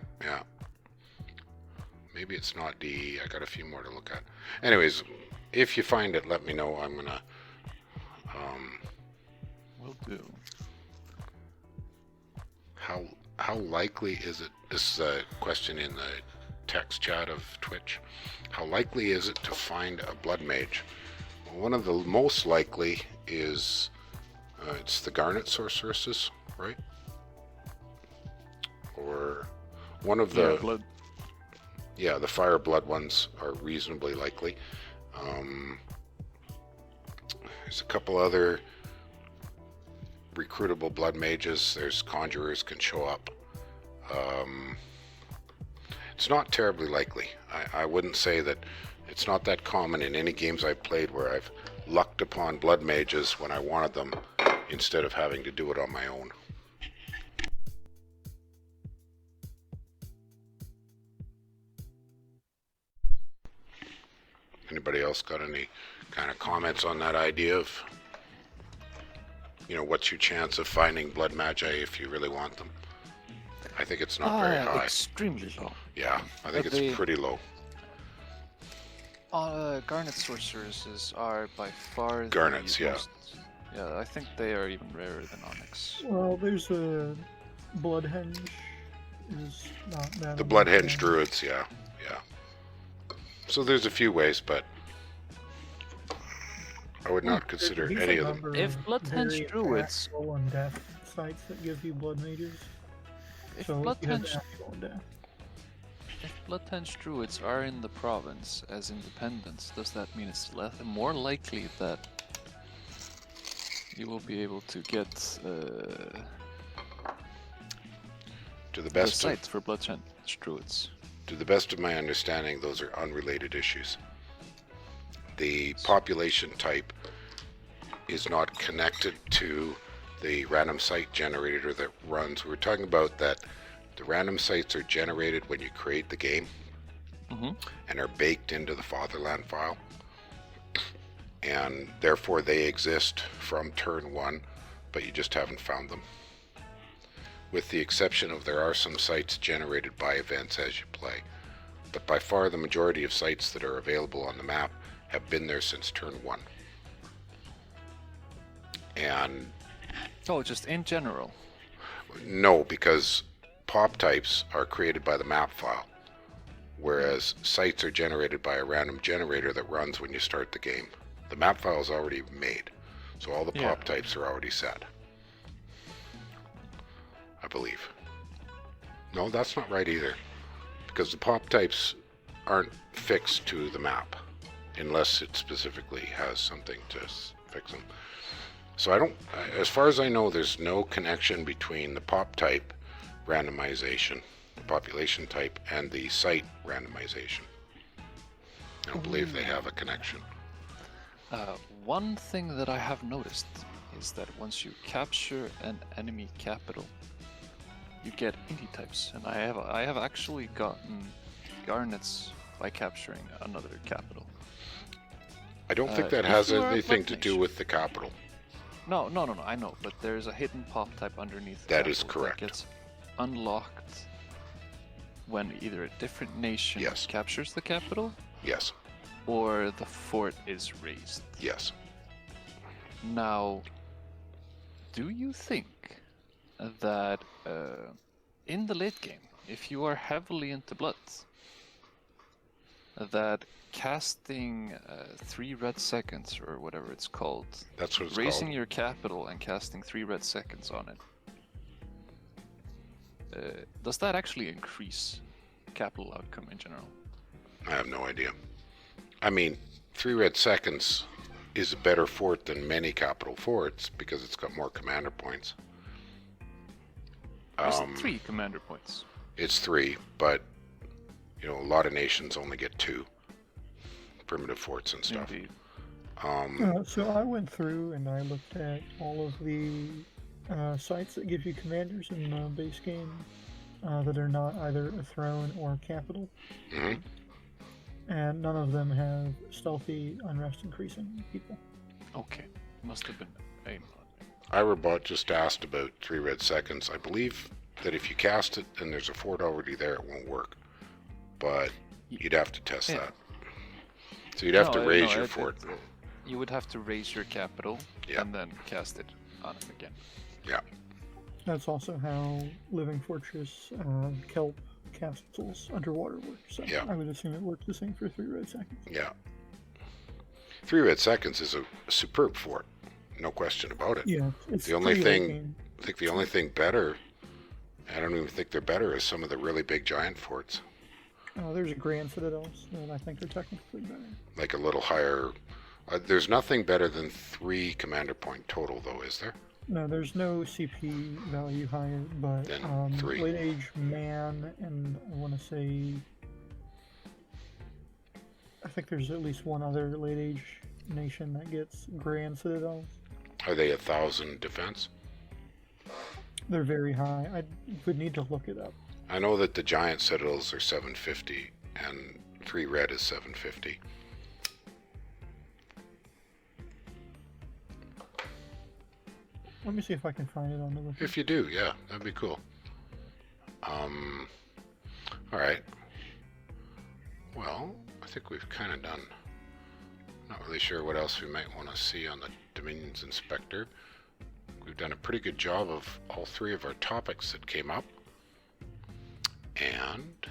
Maybe it's not DE. I got a few more to look at. Anyways, if you find it, let me know. I'm gonna. Will do. How likely is it? This is a question in the text chat of Twitch. How likely is it to find a blood mage? Well, one of the most likely is it's the Garnet sorceresses, right? Or one of the blood. Yeah, the fire blood ones are reasonably likely. There's a couple other recruitable blood mages. There's conjurers can show up. It's not terribly likely. I wouldn't say that it's not that common in any games I've played where I've lucked upon blood mages when I wanted them instead of having to do it on my own. Anybody else got any kind of comments on that idea of, what's your chance of finding blood magi if you really want them? I think it's not very high. Extremely low. Yeah, I think But it's pretty low. Garnet sorceresses are by far Garnets, the yeah. most... Yeah, I think they are even rarer than Onyx. Well, there's a Bloodhenge. Is not that. The Bloodhenge druids, yeah. So there's a few ways, but I would not consider any of them. If Bloodhenge Druids, and death sites that give you blood mages. if So you have Bloodhenge actual and death. If Bloodhenge Druids are in the province as independents, does that mean it's more likely that you will be able to get To the the best of, sites for Bloodhenge Druids? to the best of my understanding, those are unrelated issues. The population type is not connected to the random site generator that runs. We're talking about that the random sites are generated when you create the game and are baked into the Fatherland file. And therefore they exist from turn 1, but you just haven't found them. With the exception of there are some sites generated by events as you play. But by far the majority of sites that are available on the map have been there since turn 1. And Oh, just in general. no, because pop types are created by the map file, whereas sites are generated by a random generator that runs when you start the game. The map file is already made, so all the pop types are already set. I believe. No, that's not right either, because the pop types aren't fixed to the map, unless it specifically has something to fix them. So I don't, as far as I know, there's no connection between the pop type randomization, the population type, and the site randomization. I don't believe they have a connection. One thing that I have noticed is that once you capture an enemy capital, you get indie types, and I have actually gotten garnets by capturing another capital. I don't think that if has you are a anything to do Bloodhenge- with the capital. No, I know, but there's a hidden pop type underneath the That is capital correct. that gets unlocked when either a different nation Yes. captures the capital Yes, or the fort is raised. yes. Now, do you think that in the late game, if you are heavily into blood, that casting 3 red seconds or whatever it's called, That's what it's raising called. your capital and casting 3 red seconds on it, does that actually increase capital outcome in general? I have no idea. I mean, 3 red seconds is a better fort than many capital forts because it's got more commander points. There's 3 commander points. It's 3, but you know, a lot of nations only get 2 primitive forts and stuff. Indeed. So I went through and I looked at all of the sites that give you commanders in the base game that are not either a throne or a capital. Mhm. And none of them have stealthy unrest increasing people. Okay, must have been a mod. Irobot just asked about 3 red seconds. I believe that if you cast it and there's a fort already there, it won't work. But you'd have to test Yeah. that. So you'd have to No, raise no, your fort. You would have to raise your capital Yeah. and then cast it on him again. Yeah. That's also how Living Fortress kelp castles underwater work. So Yeah. I would assume it works the same for 3 red seconds. Yeah. 3 red seconds is a superb fort. No question about it. Yeah, it's The only pretty thing- late game. I think the only thing better, I don't even think they're better, is some of the really big giant forts. There's Grand Citadels that I think are technically better. Like a little higher. There's nothing better than 3 commander point total, though, is there? No, there's no CP value higher, but Then 3. late age man, and I want to say, I think there's at least one other late age nation that gets Grand Citadels. Are they 1,000 defense? They're very high. I would need to look it up. I know that the giant citadels are 750, and 3 red is 750. Let me see if I can find it on the wiki. If you do, yeah, that'd be cool. Alright. Well, I think we've kind of done. Not really sure what else we might want to see on the Dominions Inspector. We've done a pretty good job of all 3 of our topics that came up. And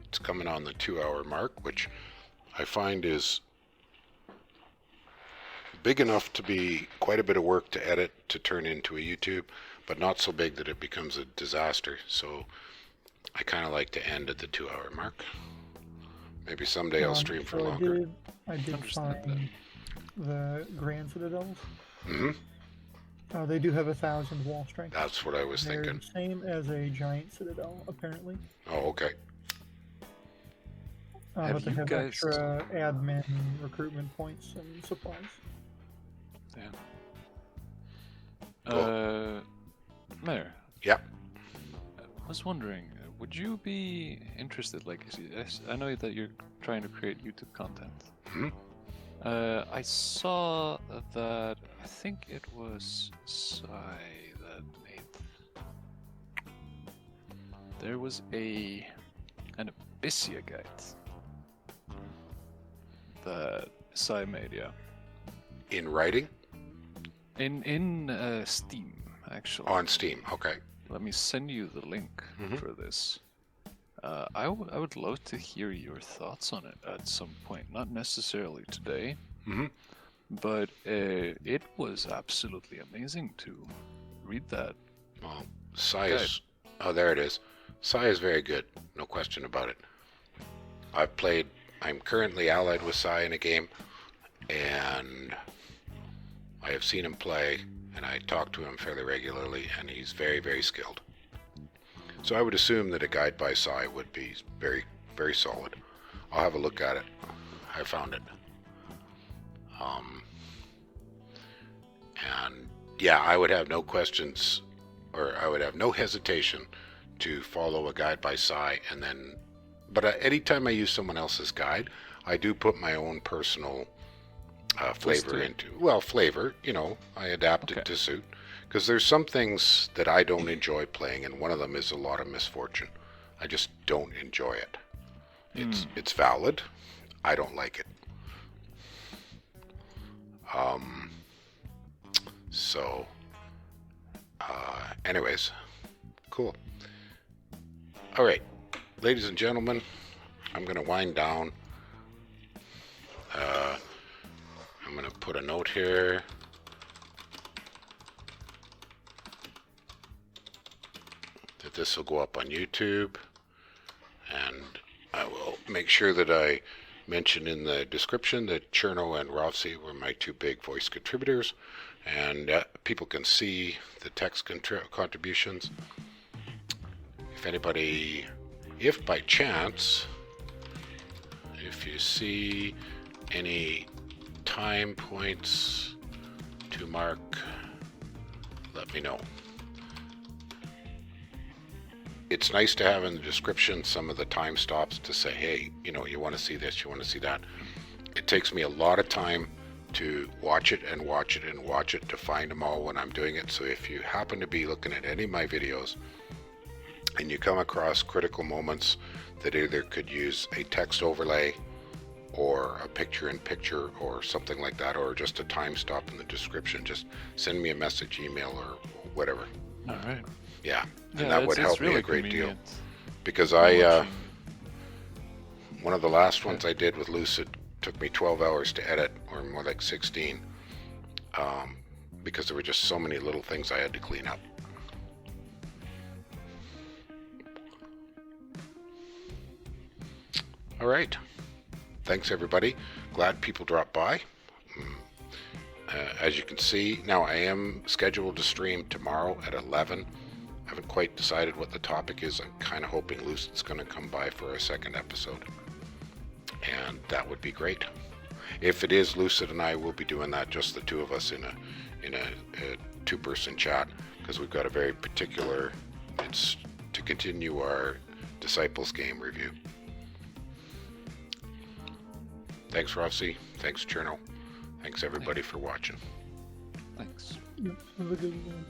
it's coming on the 2-hour mark, which I find is big enough to be quite a bit of work to edit to turn into a YouTube, but not so big that it becomes a disaster. So I kind of like to end at the 2-hour mark. Maybe someday I'll stream for longer. I did find the Grand Citadels. Mm-hmm. They do have 1,000 wall strength. That's what I was They're thinking. the same as a giant citadel, apparently. Oh, okay. But they have extra admin, recruitment points, and supplies. Yeah. Cool. Mayor. Yep. I was wondering, would you be interested, like, I know that you're trying to create YouTube content. Mm-hmm. I saw that, I think it was Sai that made, there was an Abyssia guide that Sai made, yeah. In writing? In Steam, actually. On Steam, okay. Let me send you the link for this. I would love to hear your thoughts on it at some point. Not necessarily today, but it was absolutely amazing to read that. Well, Sai is... Oh, there it is. Sai is very good, no question about it. I'm currently allied with Sai in a game, and I have seen him play, and I talk to him fairly regularly, and he's very, very skilled. So I would assume that a guide by Sai would be very, very solid. I'll have a look at it. I found it. And yeah, I would have no questions, or I would have no hesitation to follow a guide by Sai, and then, but anytime I use someone else's guide, I do put my own personal flavor into, well, flavor, you know, I adapt it to suit. Because there's some things that I don't enjoy playing, and one of them is a lot of misfortune. I just don't enjoy it. It's valid. I don't like it. Anyways, cool. All right, ladies and gentlemen, I'm going to wind down. I'm going to put a note here. That this will go up on YouTube, and I will make sure that I mention in the description that Cherno and Rossi were my two big voice contributors, and people can see the text contributions. If by chance, if you see any time points to mark, let me know. It's nice to have in the description some of the time stops to say, hey, you know, you want to see this, you want to see that. It takes me a lot of time to watch it and watch it and watch it to find them all when I'm doing it. So if you happen to be looking at any of my videos and you come across critical moments that either could use a text overlay or a picture-in-picture or something like that, or just a time stop in the description, just send me a message, email, or whatever. All right. Yeah, and that would help really me a great deal. convenient. Because one of the last ones I did with Lucid took me 12 hours to edit, or more like 16, because there were just so many little things I had to clean up. All right. Thanks, everybody. Glad people dropped by. As you can see, now I am scheduled to stream tomorrow at 11. I haven't quite decided what the topic is. I'm kind of hoping Lucid's going to come by for a second episode. And that would be great. If it is, Lucid and I will be doing that, just the two of us in a two-person chat, because we've got a very particular, it's to continue our Disciples game review. Thanks, Rossi. Thanks, Cherno. Thanks, everybody, for watching. Thanks. Yep, have a good one.